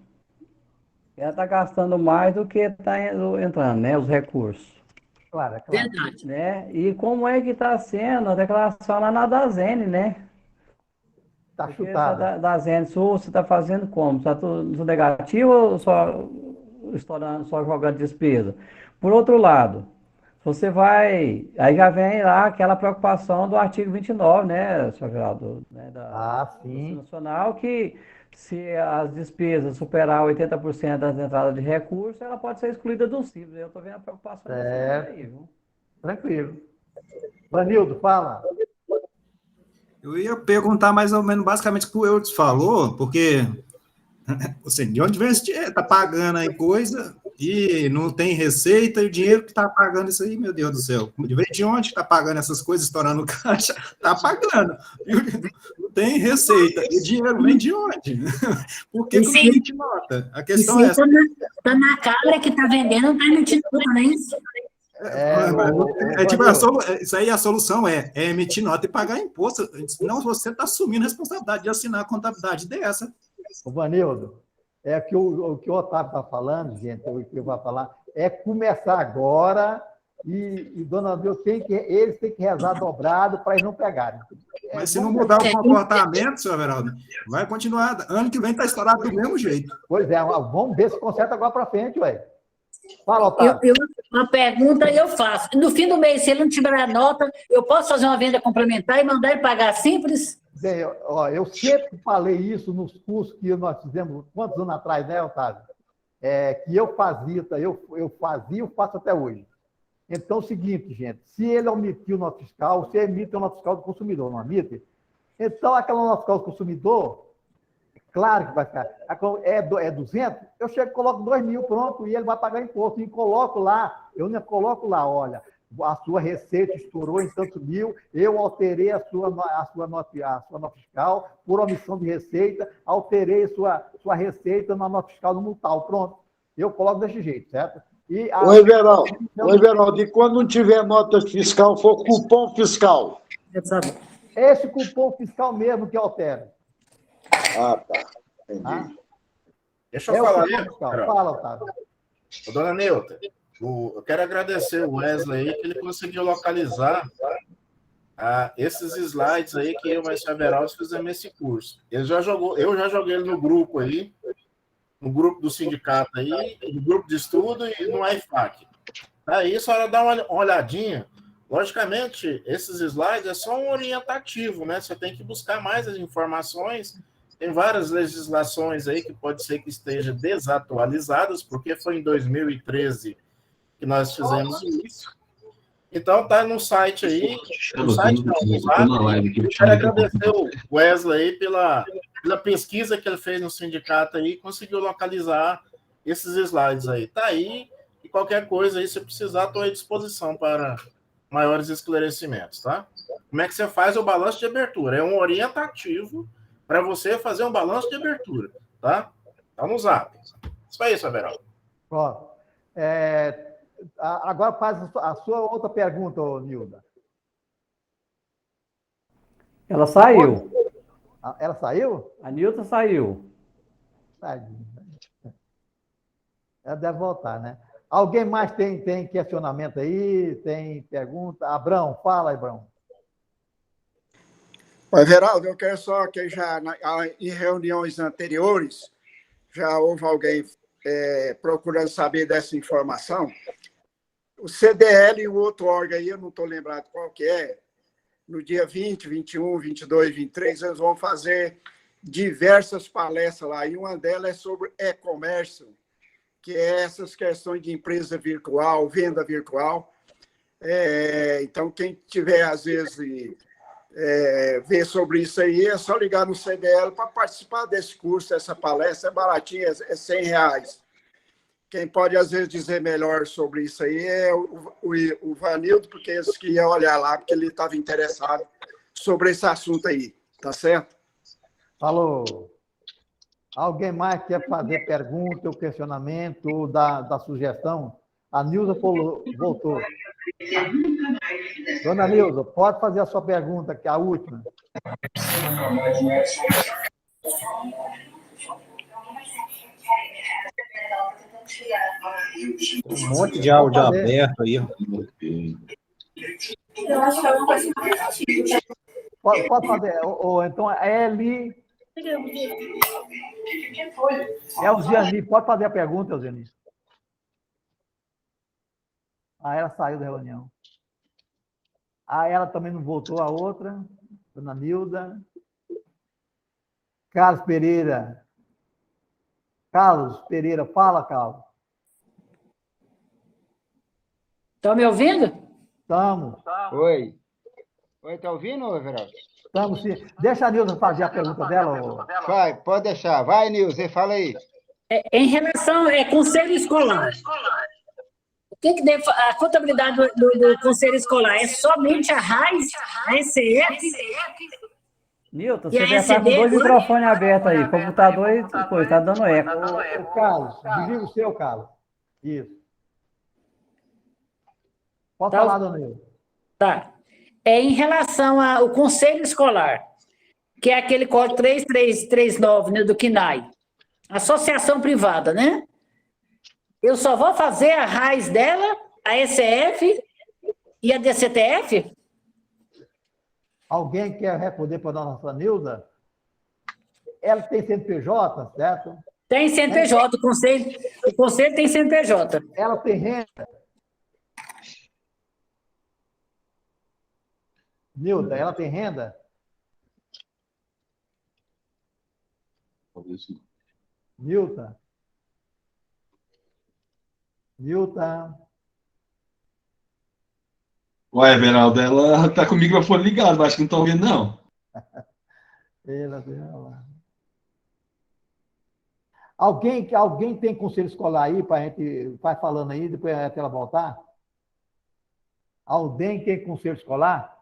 ela está gastando mais do que está entrando, né, os recursos. Claro. Verdade. Né? E como é que está sendo a declaração lá na Dazene, né? Está chutada. Dazene, você está fazendo como? Está tudo negativo ou só estourando, só jogando despesa? Por outro lado, você vai... Aí já vem lá aquela preocupação do artigo 29, né, Sr. Geraldo? Né, sim. Nacional, que se as despesas superar 80% das entradas de recursos, ela pode ser excluída do simples. Eu estou vendo a preocupação aí, viu? Tranquilo. Vanildo, fala. Eu ia perguntar mais ou menos basicamente o que o Eudes falou, porque assim, de onde vem esse dinheiro? Está pagando aí coisa e não tem receita, e o dinheiro que está pagando isso aí, meu Deus do céu, de onde está pagando essas coisas, estourando o caixa? Está pagando. Não tem receita. E o dinheiro vem de onde? Por que não emite nota? A questão é essa. Está na cara que está vendendo, não está emitindo nota, não é isso? Isso aí a solução é emitir nota e pagar imposto. Senão você está assumindo a responsabilidade de assinar a contabilidade dessa. O Vanildo, o que o Otávio está falando, gente, o que eu vou falar, é começar agora e dona Deus, eles têm que rezar dobrado para eles não pegarem. Mas se não mudar o comportamento, senhor Everaldo, vai continuar. Ano que vem está estourado do mesmo jeito. Pois é, vamos ver se conserta agora para frente, ué. Fala, Otávio. Uma pergunta eu faço. No fim do mês, se ele não tiver a nota, eu posso fazer uma venda complementar e mandar ele pagar simples? Bem, eu sempre falei isso nos cursos que nós fizemos, quantos anos atrás, né, Otávio? Que eu fazia, eu faço até hoje. Então, é o seguinte, gente, se ele omitiu o nota fiscal, você emite o nota fiscal do consumidor, não emite? Então, aquela nota fiscal do consumidor, claro que vai ficar. É 200, eu chego e coloco 2.000, pronto, e ele vai pagar imposto. E coloco lá, olha, a sua receita estourou em tantos mil, eu alterei a sua nota fiscal por omissão de receita, alterei sua receita na nota fiscal no multal, pronto. Eu coloco desse jeito, certo? Oi, Everaldo, e quando não tiver nota fiscal, for cupom fiscal? Esse cupom fiscal mesmo que altera. Tá. Entendi. Deixa eu falar. Fala, Otávio. Dona Neuta, eu quero agradecer o Wesley aí, que ele conseguiu localizar esses slides aí que eu e o Márcio Everaldo fizemos esse curso. Eu já joguei ele no grupo aí, no grupo do sindicato aí, no grupo de estudo e no IFAC. Aí, só ela dá uma olhadinha. Logicamente, esses slides é só um orientativo, né? Você tem que buscar mais as informações. Tem várias legislações aí que pode ser que estejam desatualizadas, porque foi em 2013 que nós fizemos isso. Então, tá no site aí. No site não, no site. Eu quero agradecer o Wesley aí pela pesquisa que ele fez no sindicato aí, conseguiu localizar esses slides aí. Tá aí, e qualquer coisa aí, se precisar, estou à disposição para maiores esclarecimentos, tá? Como é que você faz o balanço de abertura? É um orientativo para você fazer um balanço de abertura, tá? Tá no Zap. Isso aí, Saveraldo. Pronto. Agora faz a sua outra pergunta, Nilda. Ela saiu. Ela saiu? A Nilda saiu. Ela deve voltar, né? Alguém mais tem questionamento aí? Tem pergunta? Abrão, fala, Abrão. Everaldo, eu quero só que já em reuniões anteriores já houve alguém procurando saber dessa informação. O CDL e o outro órgão aí, eu não estou lembrado qual que é, no dia 20, 21, 22, 23, eles vão fazer diversas palestras lá, e uma delas é sobre e-comércio, que é essas questões de empresa virtual, venda virtual. Então, quem tiver, às vezes, ver sobre isso aí, é só ligar no CDL para participar desse curso, essa palestra é baratinha, é R$100. Quem pode, às vezes, dizer melhor sobre isso aí é o Vanildo, porque eles que iam olhar lá, porque ele estava interessado sobre esse assunto aí, tá certo? Falou. Alguém mais quer fazer pergunta ou questionamento ou dar sugestão? A Nilza voltou. Dona Nilza, pode fazer a sua pergunta, que é a última. Um monte de áudio aberto aí. Pode fazer. Ou então, L... Elziane, pode fazer a pergunta, Elziane. Ela saiu da reunião. Ela também não voltou, a outra. Dona Nilda. Carlos Pereira. Carlos Pereira, fala, Carlos. Estão me ouvindo? Estamos. Oi. Oi, tá ouvindo, Everaldo? Estamos sim. Deixa a Nilza fazer a pergunta dela. Vai, pode deixar. Vai, Nilza, fala aí. Em relação ao conselho escolar, o que deve, a contabilidade do conselho escolar é somente a RAIS, a ECF? Nilton, você já está com 2 microfones abertos aí. O computador está dando eco. O Carlos, desliga o seu, Carlos. Isso. Pode falar, dona Nilza. Tá. Em relação ao conselho escolar, que é aquele código 3339, né, do CNAE, associação privada, né? Eu só vou fazer a RAIS dela, a ECF e a DCTF? Alguém quer responder para a nossa Nilza? Ela tem CNPJ, certo? Tem CNPJ, o conselho tem CNPJ. Ela tem renda? Nilda, ela tem renda? Nilton. Ué, Everaldo, ela tá com o microfone ligado, mas acho que não estão ouvindo, não. Alguém tem conselho escolar aí para a gente vai falando aí, depois até ela voltar? Alguém tem conselho escolar?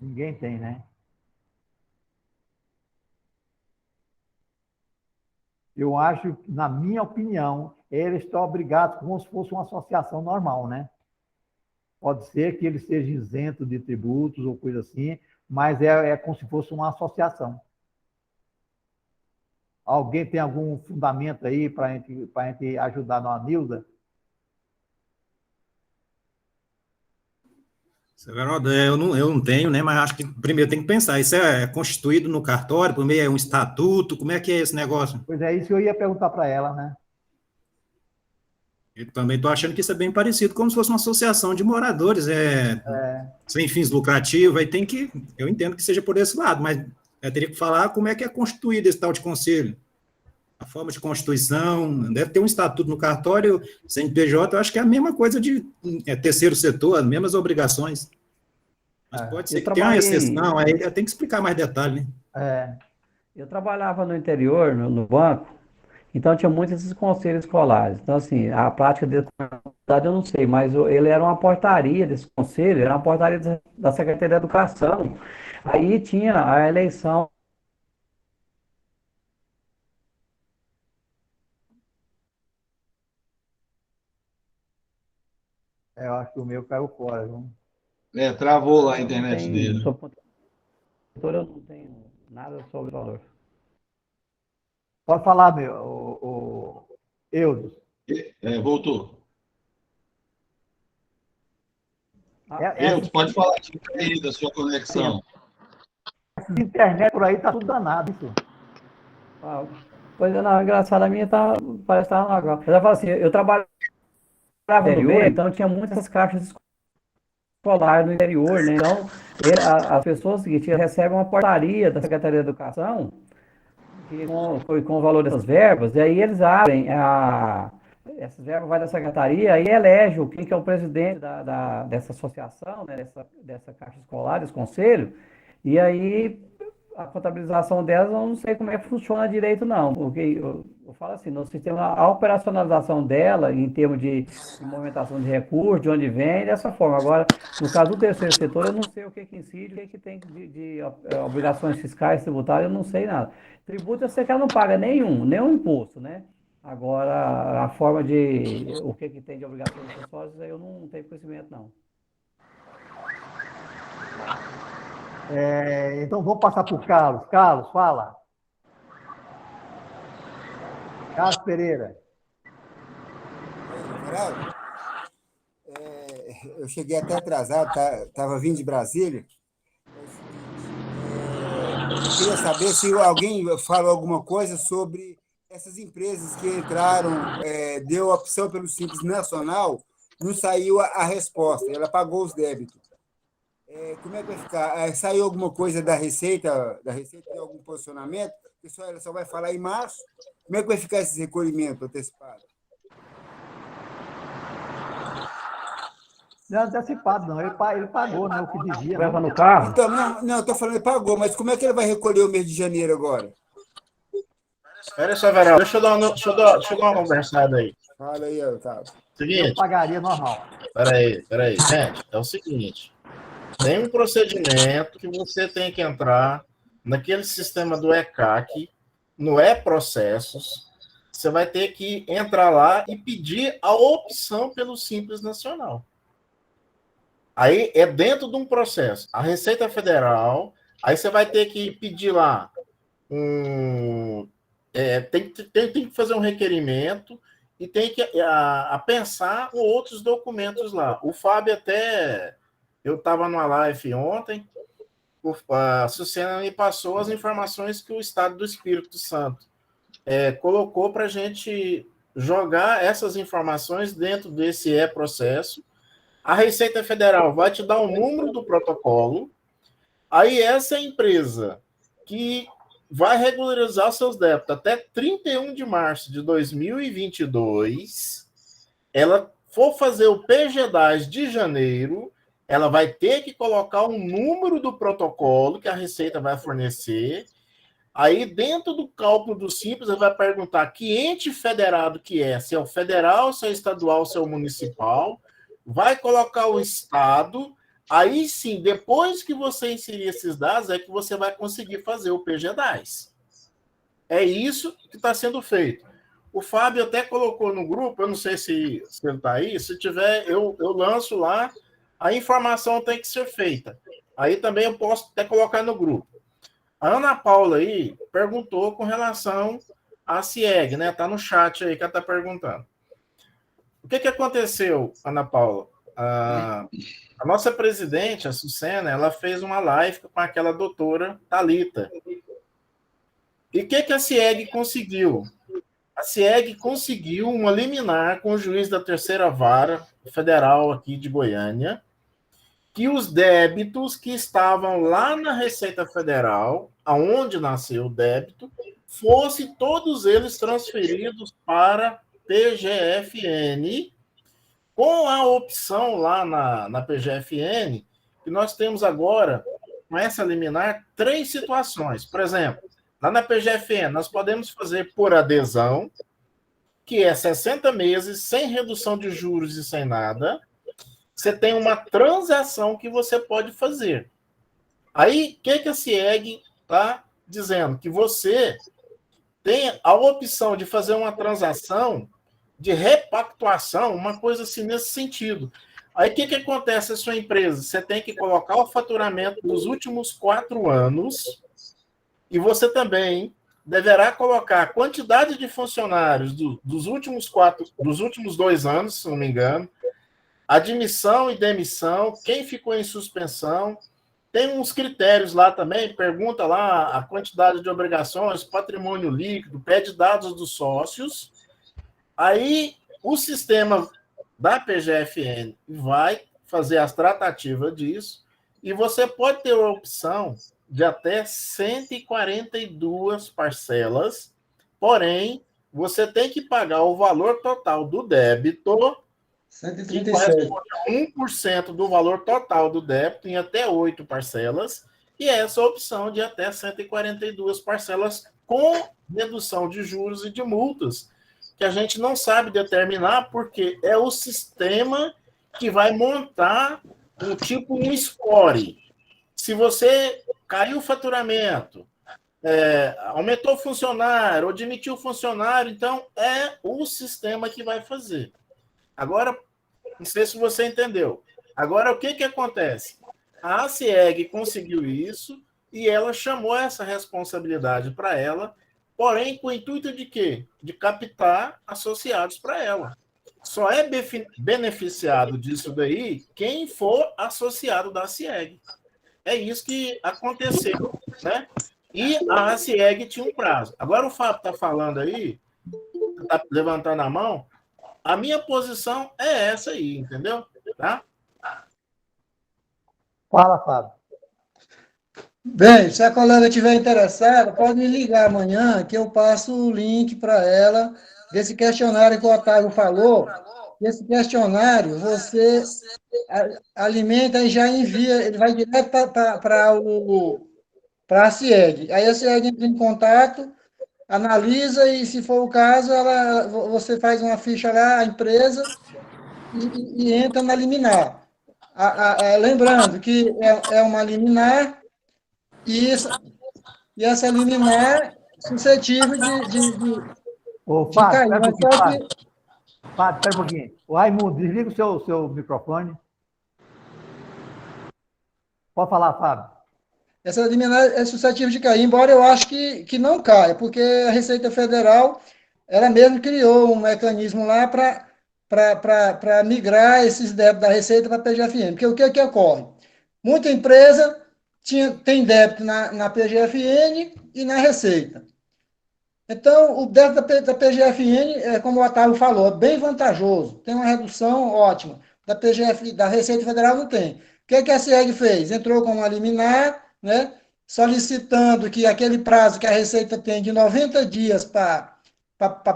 Ninguém tem, né? Eu acho, na minha opinião, eles estão obrigados como se fosse uma associação normal, né? Pode ser que ele seja isento de tributos ou coisa assim, mas é como se fosse uma associação. Alguém tem algum fundamento aí para a gente ajudar a Nilda? Severaldo, eu não tenho, né? Mas acho que primeiro tem que pensar. Isso é constituído no cartório, por meio de um estatuto? Como é que é esse negócio? Pois é, isso que eu ia perguntar para ela, né? Eu também estou achando que isso é bem parecido, como se fosse uma associação de moradores, sem fins lucrativos. Aí tem que, eu entendo que seja por esse lado, mas eu teria que falar como é que é constituído esse tal de conselho. A forma de constituição, deve ter um estatuto no cartório, CNPJ, eu acho que é a mesma coisa de terceiro setor, as mesmas obrigações. Mas pode ser que tenha uma exceção, aí tem que explicar mais detalhes, né? Eu trabalhava no interior, no banco, então tinha muitos esses conselhos escolares. Então, assim, a prática dele, eu não sei, mas ele era uma portaria desse conselho, era uma portaria da Secretaria da Educação. Aí tinha a eleição. Eu acho que o meu caiu fora, viu? Travou lá a internet dele. Eu não tenho nada sobre o valor. Pode falar, o Eudes. Voltou. Eudes, pode falar aí da sua conexão. Essa internet por aí tá tudo danado, isso. Pois é, não, engraçado, a minha parece que estava legal. Eu falo assim, eu trabalhava no interior, então tinha muitas caixas escolares no interior, né? Então, as pessoas seguinte, recebem uma portaria da Secretaria da Educação com o valor dessas verbas, e aí eles abrem essas verbas, vai da secretaria e elege quem que é o presidente dessa associação, né, dessa caixa escolar, desse conselho, e aí a contabilização delas eu não sei como é que funciona direito, não, porque eu falo assim, no sistema, a operacionalização dela, em termos de movimentação de recursos, de onde vem, dessa forma. Agora, no caso do terceiro setor, eu não sei o que incide, o que tem de obrigações fiscais, tributárias, eu não sei nada. Tributo eu sei que ela não paga nenhum imposto, né? Agora, a forma de o que tem de obrigações acessórias, eu não tenho conhecimento, não. Então, vamos passar para o Carlos. Carlos, fala. Carlos Pereira. Geraldo, eu cheguei até atrasado, estava vindo de Brasília. Eu queria saber se alguém falou alguma coisa sobre essas empresas que entraram, deu opção pelo Simples Nacional, não saiu a resposta, ela pagou os débitos. Como é que vai ficar? Saiu alguma coisa da Receita? Da Receita tem algum posicionamento? Ela só vai falar em março. Como é que vai ficar esse recolhimento antecipado? Não é antecipado, não. Ele pagou, né? O que devia. Leva no carro? Então, não, estou falando, ele pagou, mas como é que ele vai recolher o mês de janeiro agora? Espera aí, Severaldo, deixa eu dar uma conversada aí. Fala aí, Otávio. Seguinte. Eu pagaria normal. Espera aí. Gente, é o seguinte. Tem um procedimento que você tem que entrar naquele sistema do ECAC, no E-Processos. Você vai ter que entrar lá e pedir a opção pelo Simples Nacional. Aí é dentro de um processo. A Receita Federal, aí você vai ter que pedir lá tem que fazer um requerimento e tem que pensar outros documentos lá. O Fábio até... Eu estava numa live ontem, a Sucena me passou as informações que o Estado do Espírito Santo colocou para a gente jogar essas informações dentro desse E-Processo. A Receita Federal vai te dar o número do protocolo, aí essa empresa que vai regularizar seus débitos até 31 de março de 2022, ela for fazer o PGDAS de janeiro, ela vai ter que colocar um número do protocolo que a Receita vai fornecer. Aí, dentro do cálculo do Simples, ela vai perguntar que ente federado que é, se é o federal, se é o estadual, se é o municipal. Vai colocar o estado. Aí, sim, depois que você inserir esses dados, é que você vai conseguir fazer o PGDAS. É isso que está sendo feito. O Fábio até colocou no grupo, eu não sei se ele está aí, se tiver, eu lanço lá. A informação tem que ser feita. Aí também eu posso até colocar no grupo. A Ana Paula aí perguntou com relação a CIEG, né? Está no chat aí que ela está perguntando. O que aconteceu, Ana Paula? A nossa presidente, a Sucena, ela fez uma live com aquela doutora Thalita. E o que a CIEG conseguiu? A CIEG conseguiu uma liminar com o juiz da terceira vara federal aqui de Goiânia, que os débitos que estavam lá na Receita Federal, aonde nasceu o débito, fossem todos eles transferidos para PGFN, com a opção lá na PGFN, que nós temos agora, com essa liminar, 3 situações. Por exemplo, lá na PGFN, nós podemos fazer por adesão, que é 60 meses, sem redução de juros e sem nada. Você tem uma transação que você pode fazer. Aí, o que a CIEG está dizendo? Que você tem a opção de fazer uma transação de repactuação, uma coisa assim nesse sentido. Aí, o que acontece na sua empresa? Você tem que colocar o faturamento dos últimos 4 anos e você também deverá colocar a quantidade de funcionários dos últimos 2 anos, se não me engano, admissão e demissão, quem ficou em suspensão. Tem uns critérios lá também, pergunta lá a quantidade de obrigações, patrimônio líquido, pede dados dos sócios. Aí o sistema da PGFN vai fazer as tratativas disso e você pode ter a opção de até 142 parcelas, porém, você tem que pagar o valor total do débito, 137. 1% do valor total do débito em até 8 parcelas, e essa opção de até 142 parcelas com redução de juros e de multas, que a gente não sabe determinar, porque é o sistema que vai montar um score. Se você caiu o faturamento, aumentou o funcionário, ou demitiu o funcionário, então é o sistema que vai fazer. Agora, não sei se você entendeu. Agora, o que acontece? A CIEG conseguiu isso e ela chamou essa responsabilidade para ela, porém, com o intuito de quê? De captar associados para ela. Só é beneficiado disso daí quem for associado da CIEG. É isso que aconteceu, né? E a CIEG tinha um prazo. Agora o Fábio está falando aí, está levantando a mão, a minha posição é essa aí, entendeu? Tá? Fala, Fábio. Bem, se a colega estiver interessada, pode me ligar amanhã, que eu passo o link para ela desse questionário que o Otávio falou. Esse questionário, você alimenta e já envia, ele vai direto para a CIEG. Aí a CIEG entra em contato, analisa e, se for o caso, você faz uma ficha lá, a empresa, e entra na liminar. Lembrando que é uma liminar e essa liminar é suscetível de Fábio, cair. Fábio, espera um pouquinho. O Raimundo, desliga o seu microfone. Pode falar, Fábio. Essa liminar é suscetível de cair, embora eu acho que não caia, porque a Receita Federal, ela mesmo criou um mecanismo lá para migrar esses débitos da Receita para a PGFN. Porque o que ocorre? Muita empresa tem débito na PGFN e na Receita. Então, o débito da PGFN, como o Otávio falou, é bem vantajoso, tem uma redução ótima. Da Receita Federal não tem. O que a CIEG fez? Entrou com uma liminar, né, solicitando que aquele prazo que a Receita tem de 90 dias para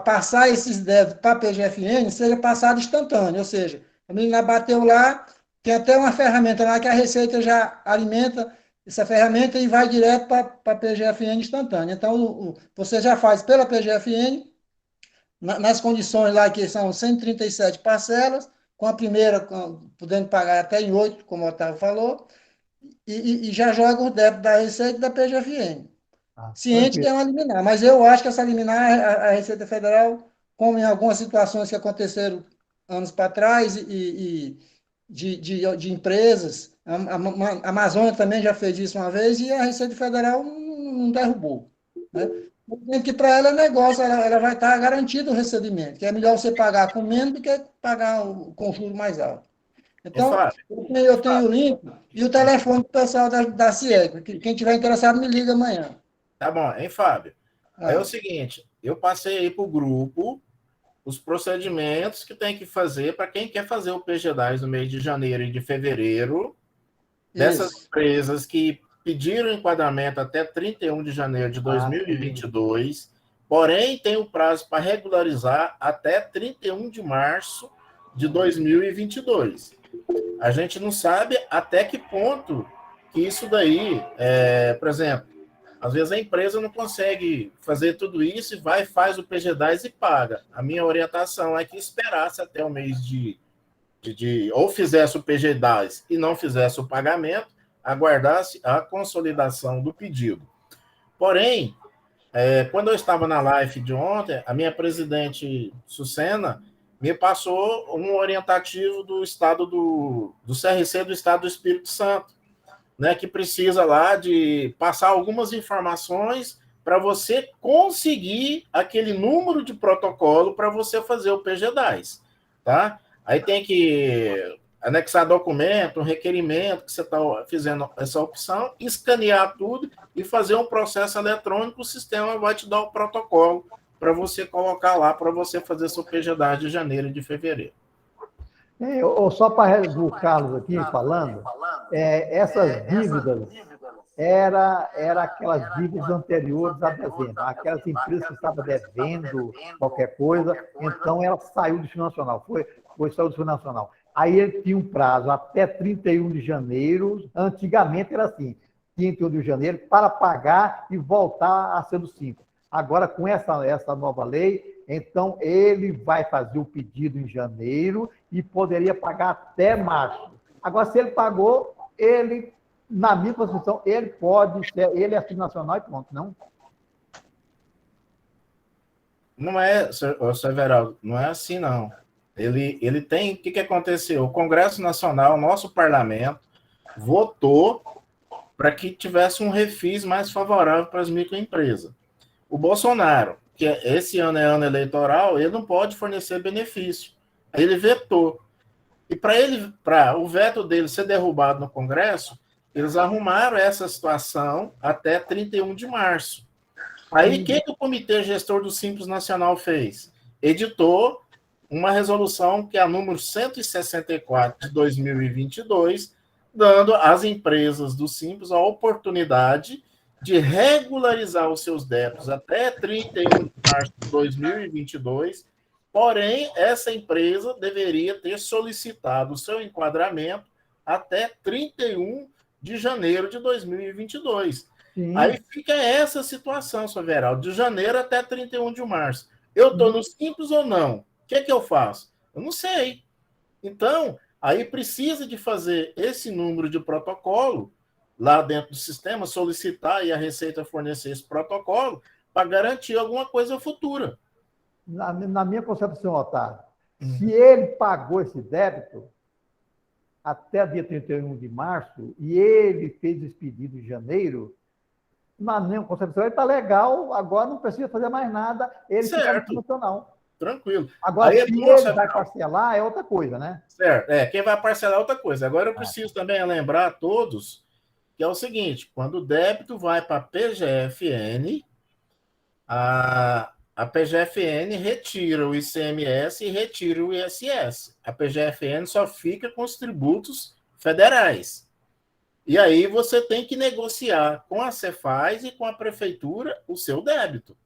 passar esses débitos para a PGFN seja passado instantâneo, ou seja, a liminar bateu lá, tem até uma ferramenta lá que a Receita já alimenta essa ferramenta e vai direto para a PGFN instantânea. Então, você já faz pela PGFN, nas condições lá que são 137 parcelas, com a primeira podendo pagar até em 8, como o Otávio falou, e já joga o débito da Receita e da PGFN. Ciente que é uma liminar, mas eu acho que essa liminar, a Receita Federal, como em algumas situações que aconteceram anos para trás, e de empresas, a Amazônia também já fez isso uma vez, e a Receita Federal não derrubou. Né? Que para ela é negócio, ela vai estar garantida o recebimento, que é melhor você pagar com menos do que pagar com juros mais alto. Então, Fábio, eu tenho o link e o telefone do pessoal da CIEG. Quem tiver interessado, me liga amanhã. tá bom, hein, Fábio? Aí é o seguinte, eu passei aí para o grupo os procedimentos que tem que fazer para quem quer fazer o PG10 no mês de janeiro e de fevereiro, dessas empresas que pediram enquadramento até 31 de janeiro de 2022, porém tem o prazo para regularizar até 31 de março de 2022. A gente não sabe até que ponto que isso daí, por exemplo, às vezes a empresa não consegue fazer tudo isso e vai, faz o PG10 e paga. A minha orientação é que esperasse até o mês ou fizesse o PG10 e não fizesse o pagamento, aguardasse a consolidação do pedido. Porém, quando eu estava na live de ontem, a minha presidente Sucena me passou um orientativo do estado do CRC do Estado do Espírito Santo, né, que precisa lá de passar algumas informações para você conseguir aquele número de protocolo para você fazer o PG10, tá? Aí tem que anexar documento, um requerimento que você está fazendo essa opção, escanear tudo e fazer um processo eletrônico, o sistema vai te dar o protocolo para você colocar lá, para você fazer seu PG10 de janeiro e de fevereiro. Só para o Carlos aqui falando, essas dívidas era aquelas dívidas anteriores a dezembro, aquelas empresas que estavam devendo qualquer coisa, então ela saiu do Distrito Nacional, saiu do Distrito Nacional. Aí ele tinha um prazo até 31 de janeiro, antigamente era assim, 31 de janeiro, para pagar e voltar a ser do Simples. Agora, com essa nova lei, então ele vai fazer o pedido em janeiro e poderia pagar até março. Agora, se ele pagou, ele, na minha concepção, ele é assim nacional e pronto, não? Não é, senhor Everaldo, não é assim, não. Ele tem... O que aconteceu? O Congresso Nacional, nosso parlamento, votou para que tivesse um refis mais favorável para as microempresas. O Bolsonaro, que esse ano é ano eleitoral, ele não pode fornecer benefício. Ele vetou. E para o veto dele ser derrubado no Congresso, eles arrumaram essa situação até 31 de março. Aí, o que o Comitê Gestor do Simples Nacional fez? Editou uma resolução que é a número 164 de 2022, dando às empresas do Simples a oportunidade de regularizar os seus débitos até 31 de março de 2022, porém, essa empresa deveria ter solicitado o seu enquadramento até 31 de janeiro de 2022. Sim. Aí fica essa situação, senhor Everaldo, de janeiro até 31 de março. Eu estou no Simples ou não? O que eu faço? Eu não sei. Então, aí precisa de fazer esse número de protocolo lá dentro do sistema, solicitar e a Receita fornecer esse protocolo para garantir alguma coisa futura. Na minha concepção, Otávio, se ele pagou esse débito até dia 31 de março e ele fez esse pedido em janeiro, na minha concepção, ele está legal, agora não precisa fazer mais nada, ele fica nacional. Tranquilo. Agora, aí, se ele vai parcelar, é outra coisa, né? Certo, quem vai parcelar é outra coisa. Agora eu preciso também lembrar a todos que é o seguinte, quando o débito vai para a PGFN, a PGFN retira o ICMS e retira o ISS. A PGFN só fica com os tributos federais. E aí você tem que negociar com a Cefaz e com a prefeitura o seu débito.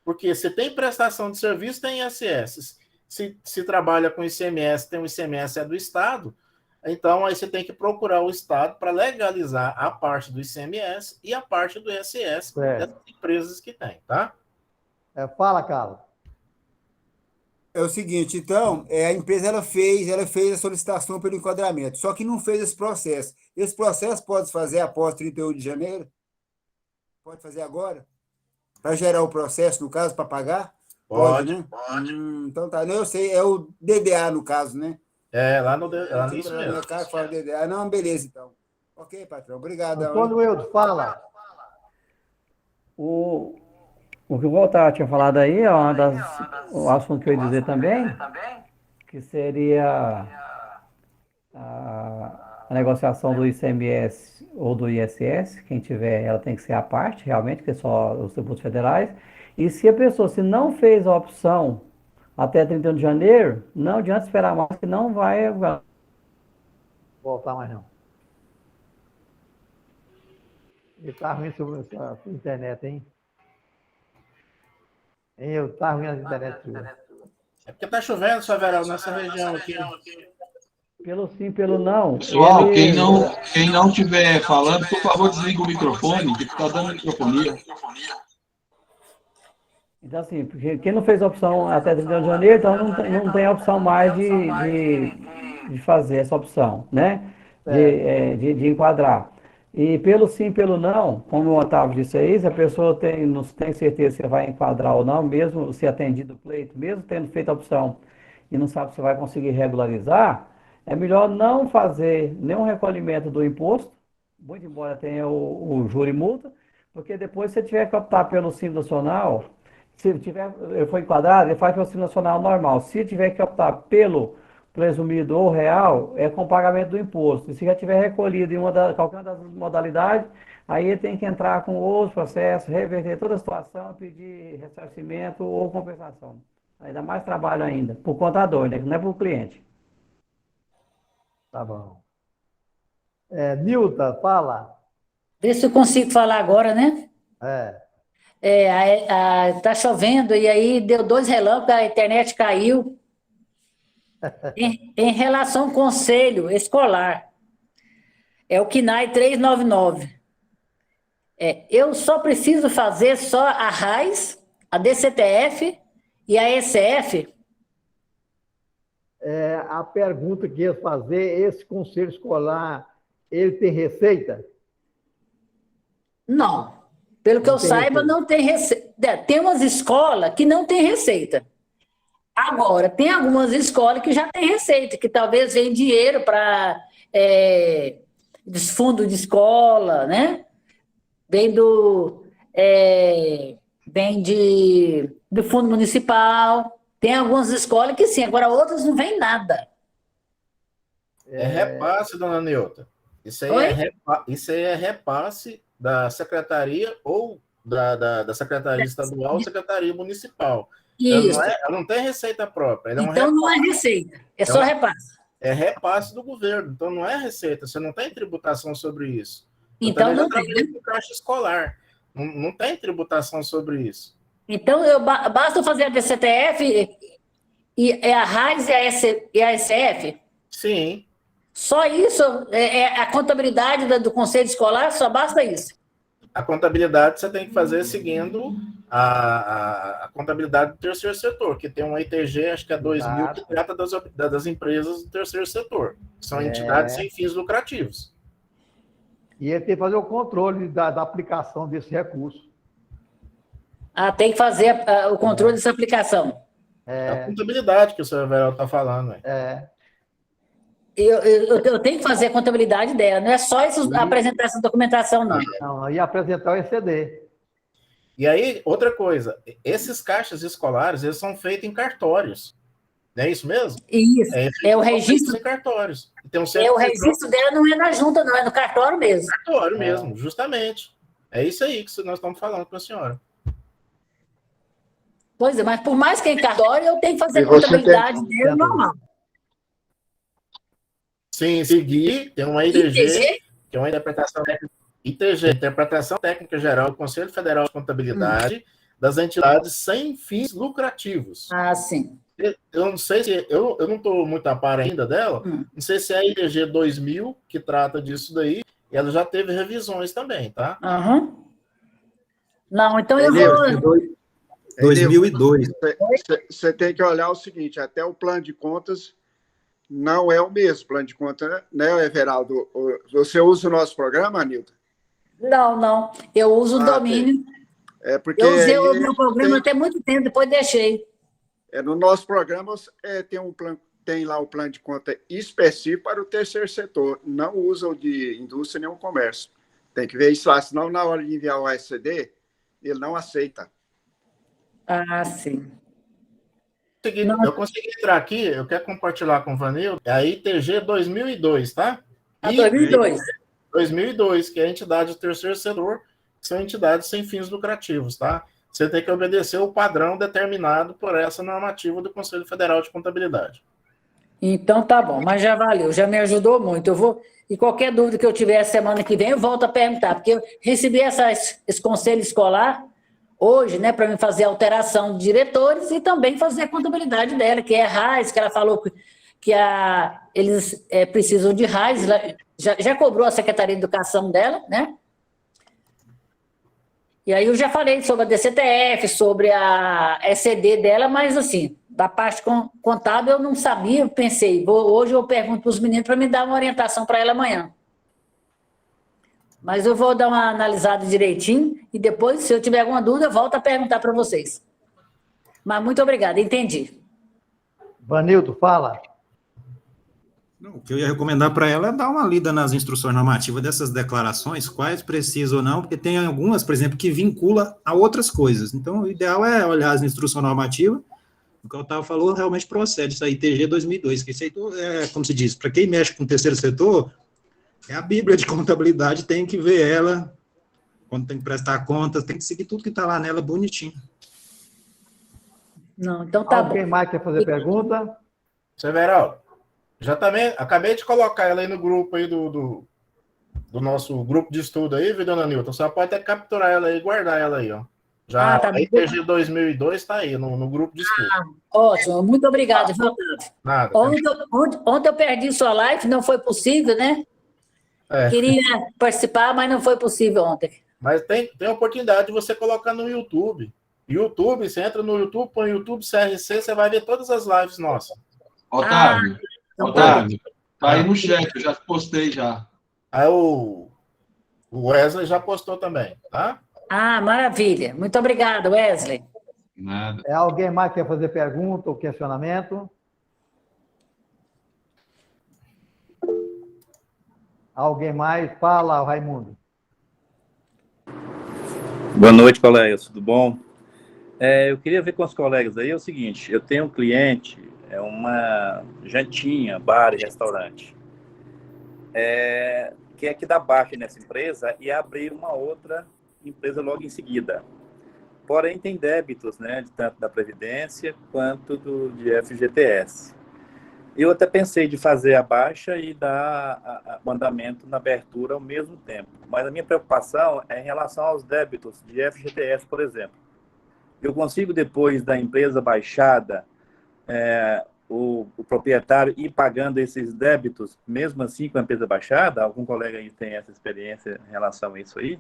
Porque se tem prestação de serviço, tem ISS. Se trabalha com ICMS, tem o ICMS do Estado, então aí você tem que procurar o Estado para legalizar a parte do ICMS e a parte do ISS das empresas que tem, tá? Fala, Carlos. É o seguinte, então, a empresa ela fez a solicitação pelo enquadramento, só que não fez esse processo. Esse processo pode fazer após 31 de janeiro? Pode fazer agora? Para gerar o processo, no caso, para pagar? Pode, né? Pode. Então tá, eu sei, é o DDA, no caso, né? Lá no isso mesmo. Fala DDA. Não, beleza, então. Ok, patrão, obrigado. Antônio Eudes, fala. O que o Voltaire tinha falado aí é o assunto que eu ia dizer também, que seria a negociação do ICMS ou do ISS, quem tiver, ela tem que ser à parte, realmente, que é só os tributos federais. E se a pessoa, se não fez a opção até 31 de janeiro, não adianta esperar mais, que não vai voltar mais não. Ele tá ruim sobre essa internet, hein? Tá ruim a internet sua. É porque tá chovendo, seu Everaldo, nessa região aqui. Pelo sim, pelo não. Pessoal, quem não estiver falando, por favor, desliga o microfone, que está dando microfonia. Então, assim, porque quem não fez a opção até 31 de janeiro, então não tem a opção mais de fazer essa opção, né? De enquadrar. E pelo sim, pelo não, como o Otávio disse aí, se a pessoa não tem certeza se vai enquadrar ou não, mesmo se atendido o pleito, mesmo tendo feito a opção e não sabe se vai conseguir regularizar, é melhor não fazer nenhum recolhimento do imposto, muito embora tenha o juro e multa, porque depois, se tiver que optar pelo Simples Nacional, se ele for enquadrado, ele faz pelo Simples Nacional normal. Se tiver que optar pelo presumido ou real, é com pagamento do imposto. E se já tiver recolhido em qualquer das modalidades, aí ele tem que entrar com outros processos, reverter toda a situação, pedir ressarcimento ou compensação. Aí dá mais trabalho ainda, para o contador, né? Não é para o cliente. Tá bom. Nilda, fala. Vê se eu consigo falar agora, né? Tá chovendo e aí deu 2 relâmpagos, a internet caiu. Em relação ao conselho escolar, é o CNAE 399. Eu só preciso fazer só a RAIS, a DCTF e a ECF. A pergunta que ia fazer, esse conselho escolar, ele tem receita? Não. Pelo que eu saiba, não tem receita. Tem umas escolas que não tem receita. Agora, tem algumas escolas que já têm receita, que talvez venham dinheiro para fundo de escola, né? Vem do fundo municipal. Tem algumas escolas que sim, agora outras não vem nada. É repasse, dona Neuta. Isso aí é repasse da secretaria ou da secretaria estadual ou secretaria municipal. Isso. Ela não tem receita própria. Então não é receita, é só repasse. É repasse do governo, então não é receita, você não tem tributação sobre isso. Então não tem. Com caixa escolar, não tem tributação sobre isso. Então basta fazer a DCTF e a RAIS e a ECF? Sim. Só isso? A contabilidade do conselho escolar, só basta isso? A contabilidade você tem que fazer seguindo a contabilidade do terceiro setor, que tem um ITG, acho que é 2000, que trata das empresas do terceiro setor. São entidades sem fins lucrativos. E ele tem que fazer o controle da aplicação desse recurso. Tem que fazer o controle dessa aplicação. É a contabilidade que o senhor Everaldo está falando. Eu tenho que fazer a contabilidade dela, não é só apresentar essa documentação, não. Não, e apresentar o ECD. E aí, outra coisa, esses caixas escolares, eles são feitos em cartórios. Não é isso mesmo? Isso, o registro. Em cartórios. Então, o registro dela não é na junta, não, é no cartório mesmo. Cartório mesmo, justamente. É isso aí que nós estamos falando com a senhora. Pois é, mas por mais que em cartório, eu tenho que fazer a contabilidade dela normal. Sim, seguir, tem uma ITG, que é uma interpretação técnica. ITG, Interpretação Técnica Geral do Conselho Federal de Contabilidade das entidades sem fins lucrativos. Sim. Eu não sei se... Eu não estou muito a par ainda dela. Não sei se é a ITG 2000 que trata disso daí. E ela já teve revisões também, tá? Não, então eu vou... 2002. Você tem que olhar o seguinte, até o plano de contas não é o mesmo plano de contas, né, Everaldo? Você usa o nosso programa, Anilda? Não. Eu uso o domínio. Porque eu usei o meu programa até muito tempo, depois deixei. No nosso programa tem lá o plano de conta específico para o terceiro setor. Não usa o de indústria nem o comércio. Tem que ver isso lá, senão na hora de enviar o ASCD, ele não aceita. Ah, sim. Eu consegui entrar aqui, eu quero compartilhar com o Vanil, é a ITG 2002, tá? A 2002. 2002, que é a entidade do terceiro setor, que são entidades sem fins lucrativos, tá? Você tem que obedecer o padrão determinado por essa normativa do Conselho Federal de Contabilidade. Então tá bom, mas já valeu, já me ajudou muito. Eu vou, e qualquer dúvida que eu tiver semana que vem, eu volto a perguntar, porque eu recebi esse conselho escolar hoje, né, para mim fazer a alteração de diretores e também fazer a contabilidade dela, que é RAIS, que ela falou que eles precisam de RAIS, já cobrou a Secretaria de Educação dela, né? E aí eu já falei sobre a DCTF, sobre a ECD dela, mas assim, da parte contábil eu não sabia, eu pensei, hoje eu pergunto para os meninos para me dar uma orientação para ela amanhã. Mas eu vou dar uma analisada direitinho e depois, se eu tiver alguma dúvida, eu volto a perguntar para vocês. Mas muito obrigada, entendi. Vanildo, fala. O que eu ia recomendar para ela é dar uma lida nas instruções normativas dessas declarações, quais precisam ou não, porque tem algumas, por exemplo, que vincula a outras coisas. Então, o ideal é olhar as instruções normativas, o que o Otávio falou realmente procede, isso aí, ITG 2002, que isso aí, como se diz, para quem mexe com o terceiro setor, é a Bíblia de contabilidade, tem que ver ela, quando tem que prestar contas, tem que seguir tudo que está lá nela bonitinho. Não, então tá bom. Alguém mais quer fazer pergunta? Severaldo, já também, acabei de colocar ela aí no grupo aí do nosso grupo de estudo aí, viu, dona Nilton? Você pode até capturar ela aí e guardar ela aí, ó. Já tá a ITG 2002 está aí, no grupo de estudo. Ótimo, muito obrigado, viu? Nada. Ontem eu perdi sua live, não foi possível, né? Queria participar, mas não foi possível ontem. Mas tem oportunidade de você colocar no YouTube. YouTube, você entra no YouTube, põe YouTube CRC, você vai ver todas as lives nossas. Otávio, Otávio, tá aí no chat, eu já postei já. Aí o Wesley já postou também, tá? Ah, maravilha. Muito obrigado, Wesley. Nada. Alguém mais quer fazer pergunta ou questionamento? Alguém mais? Fala, Raimundo. Boa noite, colegas, tudo bom? Eu queria ver com os colegas aí, é o seguinte, eu tenho um cliente, uma jantinha, bar e restaurante, que é que dá baixa nessa empresa e abrir uma outra empresa logo em seguida. Porém, tem débitos, né, tanto da Previdência quanto de FGTS. Eu até pensei de fazer a baixa e dar o andamento na abertura ao mesmo tempo. Mas a minha preocupação é em relação aos débitos de FGTS, por exemplo. Eu consigo, depois da empresa baixada, o proprietário ir pagando esses débitos, mesmo assim com a empresa baixada? Algum colega aí tem essa experiência em relação a isso aí?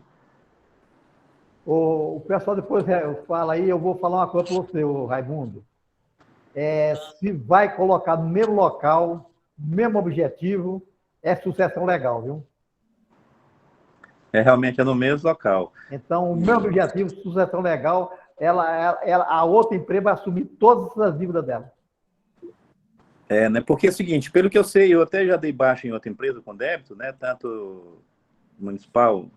O pessoal depois fala aí, eu vou falar uma coisa para você, Raimundo. Se vai colocar no mesmo local, mesmo objetivo, é sucessão legal, viu? Realmente é no mesmo local. Então, o meu objetivo, sucessão legal, a outra empresa vai assumir todas as dívidas dela. Né? Porque é o seguinte, pelo que eu sei, eu até já dei baixa em outra empresa com débito, né? Tanto municipal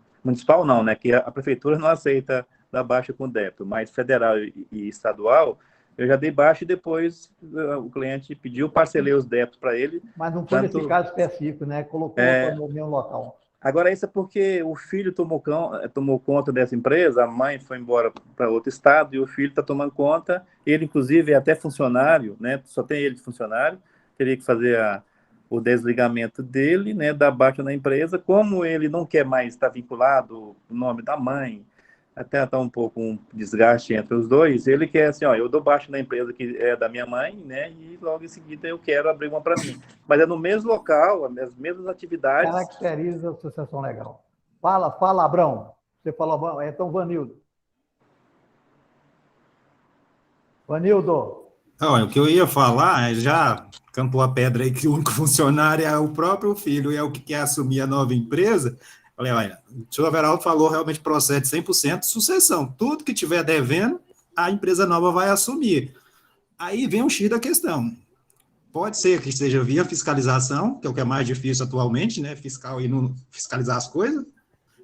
não, né? Que a prefeitura não aceita dar baixa com débito, mas federal e estadual, eu já dei baixa e depois o cliente pediu, parcelei os débitos para ele. Mas não foi nesse caso específico, né? Colocou no mesmo local. Agora, isso é porque o filho tomou conta dessa empresa, a mãe foi embora para outro estado e o filho está tomando conta. Ele, inclusive, é até funcionário, né? Só tem ele de funcionário. Teria que fazer o desligamento dele, né? Dar baixa na empresa. Como ele não quer mais estar vinculado o nome da mãe, até está um pouco um desgaste entre os dois, ele quer assim, eu dou baixa na empresa que é da minha mãe, né? E logo em seguida eu quero abrir uma para mim. Mas é no mesmo local, as mesmas atividades. Caracteriza a sucessão legal. Fala, Abrão. Você falou, então, Vanildo. Vanildo. Não, o que eu ia falar, já cantou a pedra aí que o único funcionário é o próprio filho e é o que quer assumir a nova empresa. Falei, olha, o senhor Everaldo falou, realmente procede 100% sucessão. Tudo que tiver devendo, a empresa nova vai assumir. Aí vem o X da questão. Pode ser que seja via fiscalização, que é o que é mais difícil atualmente, né? Fiscal e não fiscalizar as coisas,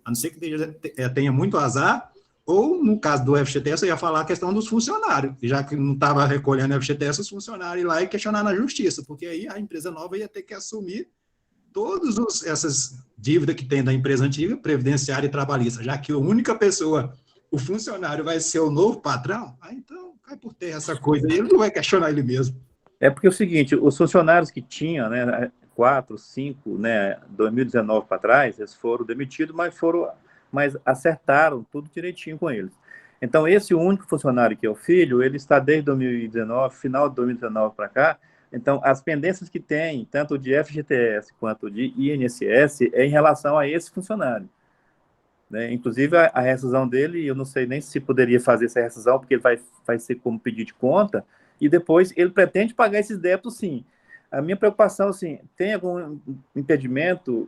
a não ser que tenha muito azar, ou, no caso do FGTS, eu ia falar a questão dos funcionários, já que não estava recolhendo FGTS, os funcionários ir lá e questionar na justiça, porque aí a empresa nova ia ter que assumir todas essas dívidas que tem da empresa antiga, previdenciária e trabalhista, já que a única pessoa, o funcionário, vai ser o novo patrão, aí então cai por terra essa coisa, e ele não vai questionar ele mesmo. É porque é o seguinte, os funcionários que tinham, né, 4, 5, né, 2019 para trás, eles foram demitidos, mas acertaram tudo direitinho com eles. Então, esse único funcionário que é o filho, ele está desde 2019, final de 2019 para cá. Então, as pendências que tem, tanto de FGTS quanto de INSS, é em relação a esse funcionário. Né? Inclusive, a rescisão dele, eu não sei nem se poderia fazer essa rescisão, porque ele vai ser como pedido de conta, e depois ele pretende pagar esses débitos, sim. A minha preocupação, assim, tem algum impedimento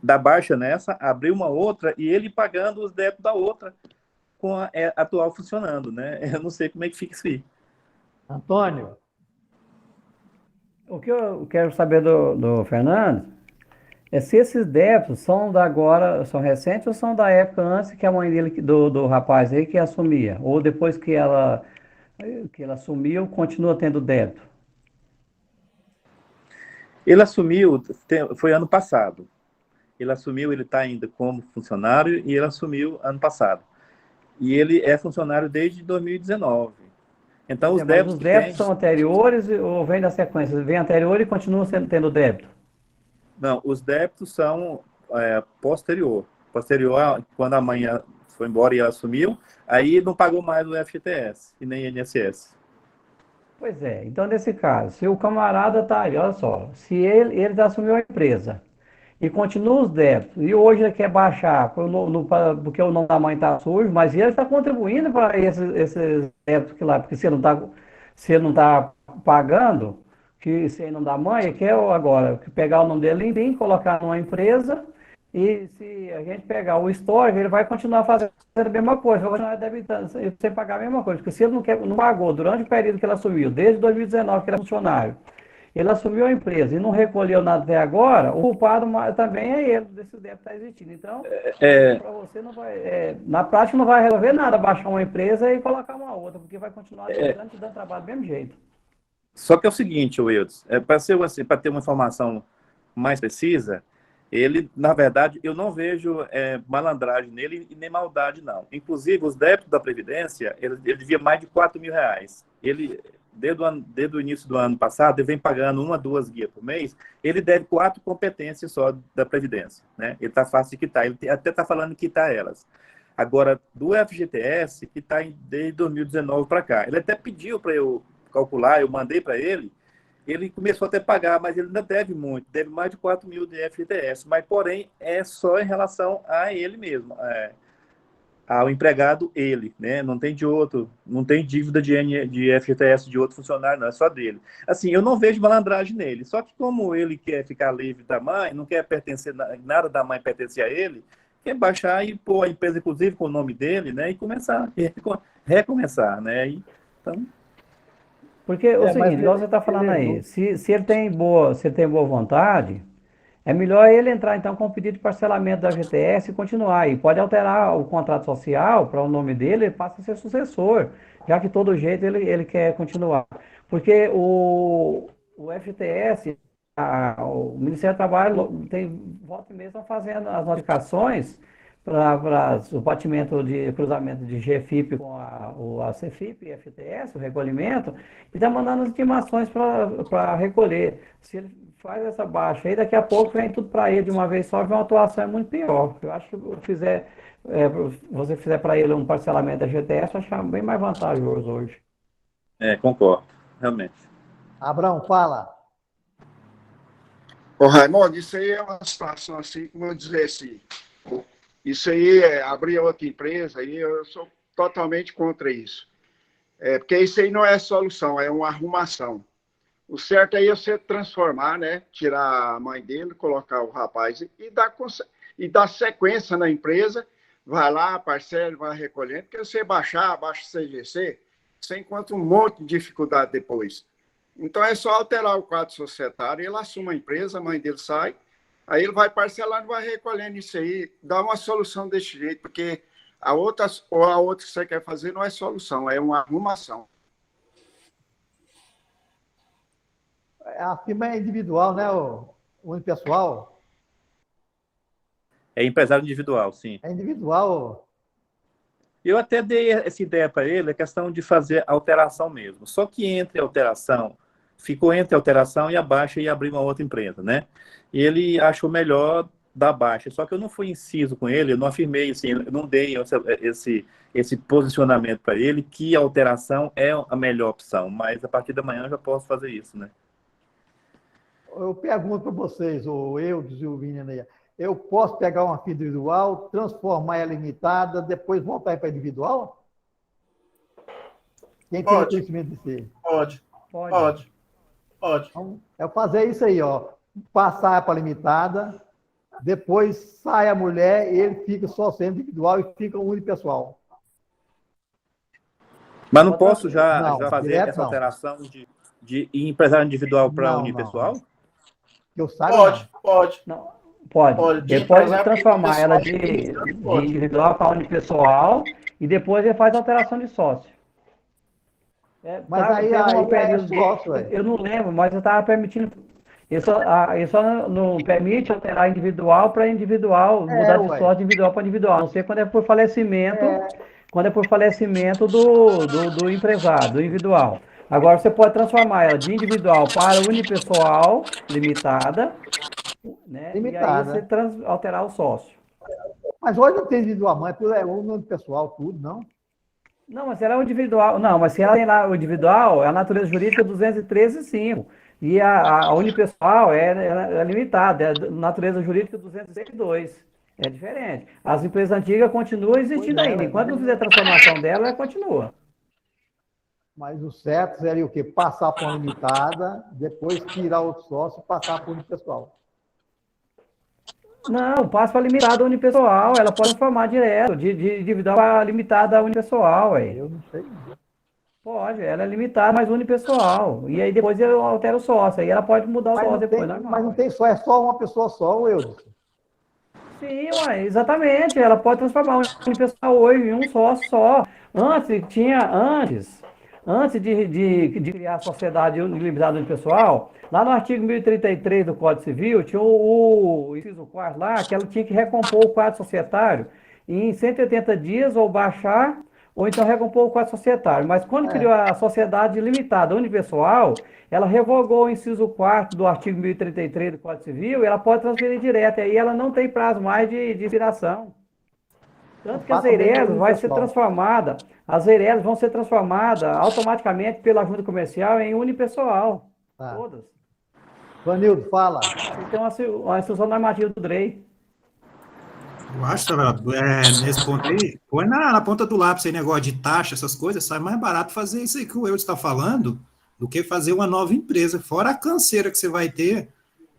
da baixa nessa, abrir uma outra e ele pagando os débitos da outra com a atual funcionando, né? Eu não sei como é que fica isso aí. Antônio. O que eu quero saber do Fernando é se esses débitos são da agora, são recentes ou são da época antes que a mãe dele, do rapaz aí, que assumia, ou depois que ela assumiu, continua tendo débito? Ele assumiu, foi ano passado. Ele assumiu, ele está ainda como funcionário e ele assumiu ano passado. E ele é funcionário desde 2019. Então, os débitos os débitos são anteriores ou vem da sequência? Vem anterior e continua tendo débito? Não, os débitos são posterior. Posterior, quando a mãe foi embora e ela assumiu, aí não pagou mais o FGTS e nem INSS. Pois é, então nesse caso, se o camarada está aí, olha só, se ele assumiu a empresa e continua os débitos, e hoje ele quer baixar porque o nome da mãe está sujo, mas ele está contribuindo para esses débitos que lá, porque se ele não tá pagando, que se ele não dá mãe, ele quer agora pegar o nome dele em colocar numa empresa, e se a gente pegar o histórico, ele vai continuar fazendo a mesma coisa, vai continuar debitando, sem pagar a mesma coisa, porque se ele não pagou durante o período que ele assumiu, desde 2019 que ele é funcionário, ele assumiu a empresa e não recolheu nada até agora, o culpado também é ele, desse débito está existindo. Então, para você, não vai, na prática, não vai resolver nada baixar uma empresa e colocar uma outra, porque vai continuar te dando trabalho do mesmo jeito. Só que é o seguinte, Wildes, para ter uma informação mais precisa, ele, na verdade, eu não vejo malandragem nele e nem maldade, não. Inclusive, os débitos da Previdência, ele devia mais de R$4.000. Ele, desde o início do ano passado, ele vem pagando 1 a 2 guias por mês, ele deve 4 competências só da Previdência. Né? Ele está fácil de quitar, ele até está falando de quitar elas. Agora, do FGTS, que está desde 2019 para cá, ele até pediu para eu calcular, eu mandei para ele começou até a pagar, mas ele ainda deve muito, deve mais de 4 mil de FGTS, mas porém é só em relação a ele mesmo, ao empregado ele, né? Não tem de outro, não tem dívida de FGTS de outro funcionário, não, é só dele. Assim, eu não vejo malandragem nele, só que como ele quer ficar livre da mãe, não quer pertencer, nada da mãe pertencer a ele, quer baixar e pôr a empresa, inclusive, com o nome dele, né? E começar, recomeçar, né? Então... Porque o seguinte, igual você está falando aí, se ele tem boa vontade, é melhor ele entrar então com o pedido de parcelamento da FGTS e continuar. E pode alterar o contrato social para o nome dele, ele passa a ser sucessor, já que todo jeito ele quer continuar. Porque o FGTS, o Ministério do Trabalho volta e meia estão fazendo as notificações para o batimento de cruzamento de GFIP com a CFIP e FGTS, o recolhimento, e está mandando as intimações para recolher. Se ele faz essa baixa aí, daqui a pouco vem tudo para ele de uma vez só, uma atuação é muito pior. Eu acho que você fizer para ele um parcelamento da FGTS, eu acho bem mais vantajoso hoje. Concordo, realmente. Abrão, fala. Ô, Raimundo, isso aí é uma situação assim, como eu dizer assim, isso aí abrir outra empresa, aí eu sou totalmente contra isso. Porque isso aí não é solução, é uma arrumação. O certo é você transformar, né? Tirar a mãe dele, colocar o rapaz e dar sequência na empresa, vai lá, parcela, vai recolhendo, porque você baixa o CGC, você encontra um monte de dificuldade depois. Então é só alterar o quadro societário, ele assume a empresa, a mãe dele sai, aí ele vai parcelando, vai recolhendo isso aí, dá uma solução desse jeito, porque A outra que você quer fazer não é solução, é uma arrumação. A firma é individual, né? O unipessoal? É empresário individual, sim. É individual. Eu até dei essa ideia para ele, a questão de fazer alteração mesmo. Só que ficou entre a alteração e a baixa e abrir uma outra empresa, né? E ele achou melhor da baixa. Só que eu não fui inciso com ele, eu não afirmei, assim, eu não dei esse posicionamento para ele que a alteração é a melhor opção. Mas a partir da manhã eu já posso fazer isso, né? Eu pergunto para vocês, o Eudes e o Vini, eu posso pegar uma firma individual, transformar ela em limitada, depois voltar para individual? Quem tem conhecimento de ser? Pode. Então, é fazer isso aí, ó. Passar para limitada, depois sai a mulher e ele fica só sendo individual e fica unipessoal. Mas não posso já fazer direto, essa alteração de empresário individual para unipessoal? Eu saiba, Pode. Não, pode. Ele pode transformar ela de individual para unipessoal e depois ele faz a alteração de sócio. Mas aí período sócio, eu não lembro, mas eu estava permitindo. Ele só não permite alterar individual para individual, mudar de sócio de individual para individual. A não ser quando é por falecimento, do empresário, do individual. Agora você pode transformar ela de individual para unipessoal, limitada, né? Limitada. E aí você alterar o sócio. Mas hoje não tem individual, mas tudo é unipessoal, tudo, não? Não, mas se ela é um individual. Não, mas se ela tem lá o individual, é a natureza jurídica 213.5. E a unipessoal é limitada, é a natureza jurídica 202. É diferente. As empresas antigas continuam existindo ainda. Enquanto não fizer a transformação dela, ela continua. Mas o certo seria o quê? Passar para uma limitada, depois tirar o sócio e passar para o unipessoal. Não, passa para limitada unipessoal. Ela pode transformar direto, de individual para limitada unipessoal. Eu não sei. Pode, ela é limitada, mas unipessoal. E aí depois eu altero o sócio. Aí ela pode mudar o sócio depois. Mas não tem só, é só uma pessoa só, o Eudes. Sim, exatamente. Ela pode transformar um unipessoal em um sócio só. Antes de criar a sociedade limitada unipessoal, lá no artigo 1033 do Código Civil, tinha o inciso 4 lá, que ela tinha que recompor o quadro societário em 180 dias ou baixar, ou então recompor o quadro societário. Mas quando criou a sociedade limitada unipessoal, ela revogou o inciso 4 do artigo 1033 do Código Civil e ela pode transferir direto. Aí ela não tem prazo mais de expiração. Tanto que as EIRES vai ser transformada, vão ser transformadas automaticamente pela junta comercial em unipessoal. Todas. Vanildo, fala. Então, a instrução normativa do DREI. Eu acho, nesse ponto aí, põe na ponta do lápis aí, negócio de taxa, essas coisas, sai mais barato fazer isso aí que o Eudes está falando do que fazer uma nova empresa. Fora a canseira que você vai ter,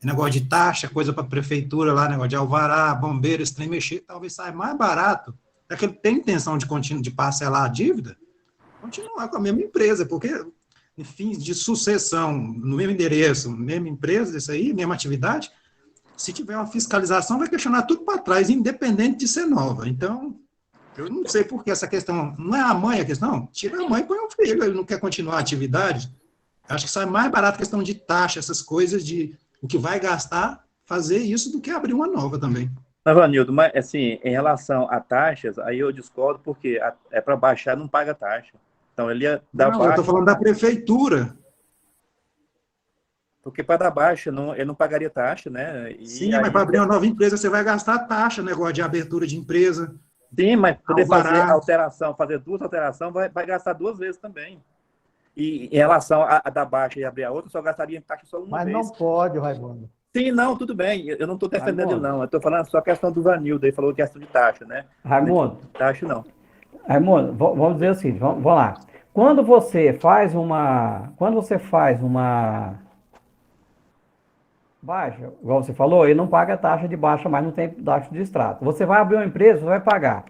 negócio de taxa, coisa para a prefeitura lá, negócio de alvará, bombeiro, esse trem mexer, talvez saia mais barato. É que ele tem intenção de parcelar a dívida, continuar com a mesma empresa, porque em fins de sucessão, no mesmo endereço, mesma empresa, isso aí, mesma atividade, se tiver uma fiscalização, vai questionar tudo para trás, independente de ser nova. Então, eu não sei por que essa questão, não é a mãe a questão, tira a mãe e põe o filho, ele não quer continuar a atividade. Acho que sai mais barato a questão de taxa, essas coisas de o que vai gastar, fazer isso do que abrir uma nova também. Vanildo, mas assim, em relação a taxas, aí eu discordo porque é para baixar, não paga taxa. Então ele ia dar não, baixa. Eu estou falando da prefeitura. Porque para dar baixa, ele não pagaria taxa, né? Sim, mas para abrir uma nova empresa, você vai gastar taxa, negócio de abertura de empresa. Sim, mas poder fazer alteração, fazer duas alterações, vai gastar duas vezes também. E em relação a dar baixa e abrir a outra, só gastaria taxa só uma vez. Mas não pode, Raimundo. Sim, não, tudo bem. Eu não estou defendendo ele, não. Eu estou falando só a questão do Vanildo. Ele falou questão de taxa, né? Raimundo. Taxa, não. Raimundo, vamos dizer assim, vamos lá. Quando você faz uma baixa, igual você falou, ele não paga taxa de baixa, mas não tem taxa de extrato. Você vai abrir uma empresa, você vai pagar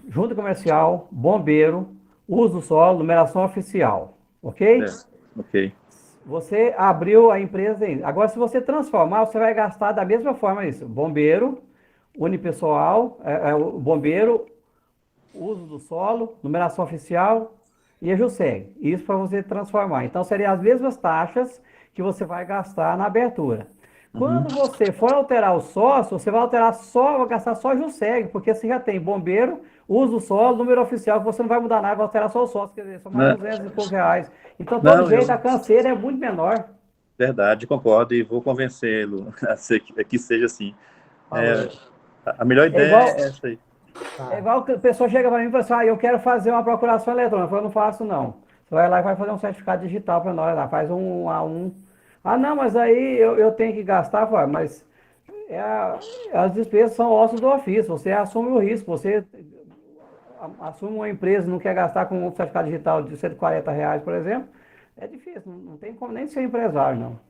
junta comercial, bombeiro, uso do solo, numeração oficial. Ok? Ok. Você abriu a empresa ainda. Agora, se você transformar, você vai gastar da mesma forma isso. Bombeiro, unipessoal, o bombeiro, uso do solo, numeração oficial e a JUSEG. Isso para você transformar. Então, seriam as mesmas taxas que você vai gastar na abertura. Quando você for alterar o sócio, você vai gastar só a JUSEG, porque você já tem bombeiro, uso do solo, número oficial, que você não vai mudar nada, vai alterar só o sócio, quer dizer, são mais 200 e poucos reais. Então, todo jeito, a canseira é muito menor. Verdade, concordo, e vou convencê-lo a que seja assim. A melhor ideia é essa aí. É igual que a pessoa chega para mim e fala assim, eu quero fazer uma procuração eletrônica. Eu falo, não faço, não. Você vai lá e vai fazer um certificado digital para nós, lá, faz um a um. Ah, não, mas aí eu tenho que gastar, mas as despesas são ossos do ofício, você assume o risco, você assume uma empresa e não quer gastar com um certificado digital de R$140, por exemplo, é difícil, não tem como nem ser empresário, não.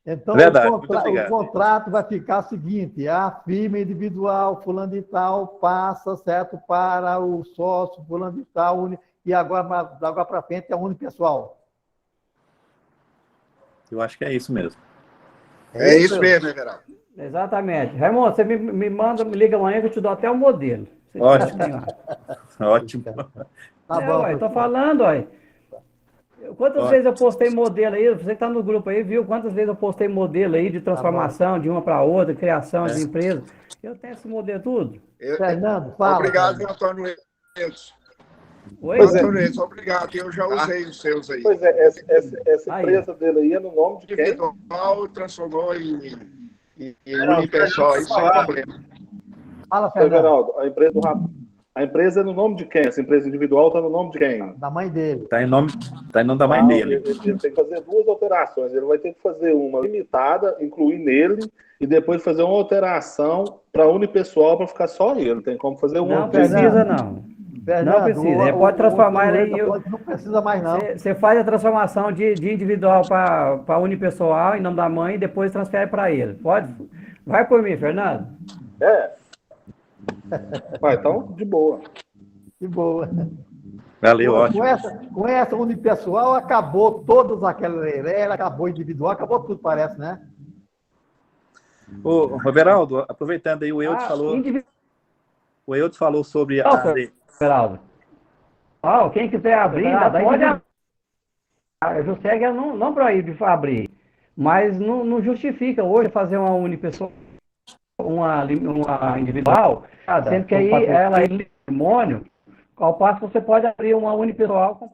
Então, Verdade, o contrato vai ficar o seguinte, a firma individual, fulano de tal, passa, certo, para o sócio, fulano de tal, e agora para frente é unipessoal. Eu acho que é isso mesmo. É isso mesmo, Everaldo. Exatamente. Raimundo, você me liga amanhã que eu te dou até o modelo. Ótimo. Ótimo. Tá bom. Estou falando, olha. Quantas vezes eu postei modelo aí? Você que está no grupo aí, viu? Quantas vezes eu postei modelo aí de transformação de uma para outra, criação de empresa? Eu tenho esse modelo tudo. Fernando, fala. Obrigado, Antônio Edson. Oi? Antônio Edson, obrigado. Eu já usei os seus aí. Pois é, essa empresa dele aí é no nome de quem? Individual transformou em unipessoal, isso sem problema. Fala, Fernando. Everaldo, a empresa é no nome de quem? Essa empresa individual está no nome de quem? Da mãe dele. Está em nome da mãe dele. Ele tem que fazer duas alterações. Ele vai ter que fazer uma limitada, incluir nele, e depois fazer uma alteração para unipessoal para ficar só ele. Tem como fazer uma. Não precisa, não. Fernando, não precisa. Pode transformar ele em. Não precisa mais, não. Você faz a transformação de individual para unipessoal em nome da mãe e depois transfere para ele. Pode? Vai por mim, Fernando. Vai, então, de boa. De boa. Valeu, ótimo. Com essa unipessoal, acabou todas aquelas EIRELI, acabou individual, acabou tudo, parece, né? Ô, Everaldo, aproveitando aí, o Eudes falou. O Eudes falou sobre a. Everaldo. Quem quiser abrir, pode abrir. A JUSEG não proíbe abrir, mas não justifica hoje fazer uma unipessoal, uma individual, sendo que aí ela é patrimônio, ao passo que você pode abrir uma unipessoal com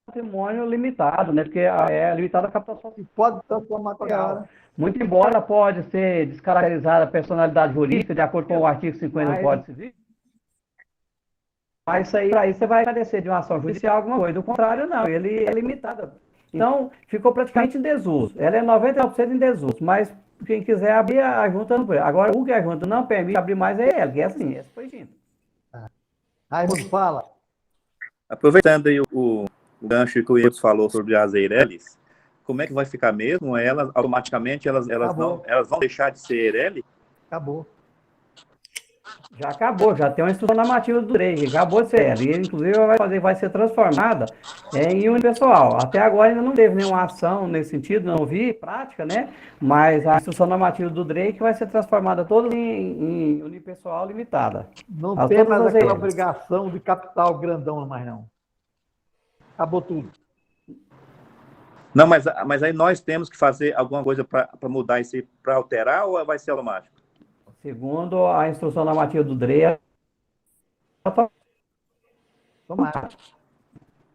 patrimônio limitado, né? Porque é limitada a captação. E pode transformar qualquer hora. Muito embora pode ser descaracterizada a personalidade jurídica, de acordo com o artigo 50 do Código Civil, mas isso aí você vai carecer de uma ação judicial, alguma coisa. Do contrário, não. Ele é limitado. Então, ficou praticamente em desuso. Ela é 99% em desuso, mas quem quiser abrir, a junta não pode. Agora, o que a junta não permite abrir mais é ela, que é assim, essa foi extinta. Raimundo, fala. Aproveitando aí o gancho que o Eudes falou sobre as EIRELIs, como é que vai ficar mesmo? Elas, automaticamente, elas vão deixar de ser EIRELI? Acabou. Já acabou, já tem uma instrução normativa do DREI, acabou de ser ela. E, inclusive, vai ser transformada em unipessoal. Até agora ainda não teve nenhuma ação nesse sentido, não vi prática, né? Mas a instrução normativa do DREI que vai ser transformada toda em unipessoal limitada. Não tem mais aquela obrigação de capital grandão mais, não. Acabou tudo. Não, mas aí nós temos que fazer alguma coisa para mudar isso, para alterar, ou vai ser automático? Segundo a instrução normativa do DREI, tomara.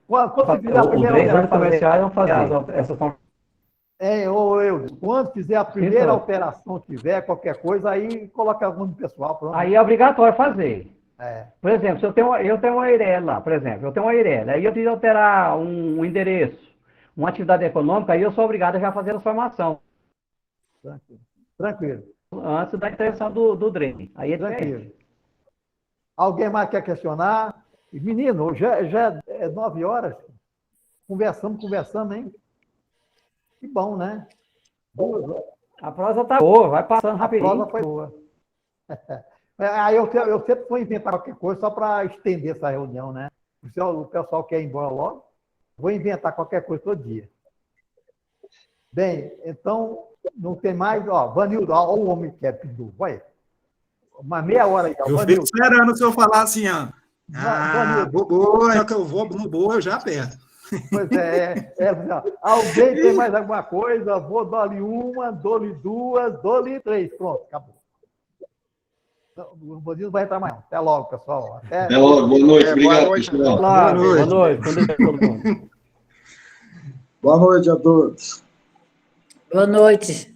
Quando fizer a primeira alteração, quando fizer a primeira alteração, tiver qualquer coisa, aí coloca algum pessoal. Pronto. Aí é obrigatório fazer. Por exemplo, se eu tenho uma EIRELI lá, por exemplo, eu tenho uma EIRELI, aí eu preciso alterar um endereço, uma atividade econômica, aí eu sou obrigado a já fazer a transformação. Tranquilo. Antes da intervenção do DREI. Aí é tranquilo. Alguém mais quer questionar? Menino, já é 9 horas. Conversando, hein? Que bom, né? A prosa tá boa, vai passando rapidinho. A prosa foi boa. Aí eu sempre vou inventar qualquer coisa só para estender essa reunião, né? O pessoal quer ir embora logo. Vou inventar qualquer coisa todo dia. Bem, então, não tem mais. Vanildo, o homem que é pintor. Vai. uma meia hora aí. Eu fico esperando o senhor falar assim, ó. Boa, que eu vou no boa, eu já aperto. Pois alguém tem mais alguma coisa? Vou dar-lhe uma, dou-lhe duas, dou-lhe três. Pronto, acabou. O Bodinho não vai entrar mais, não. Até logo, pessoal. Até logo. Boa noite. Obrigado, pessoal. Boa noite. Boa noite a todos. Boa noite.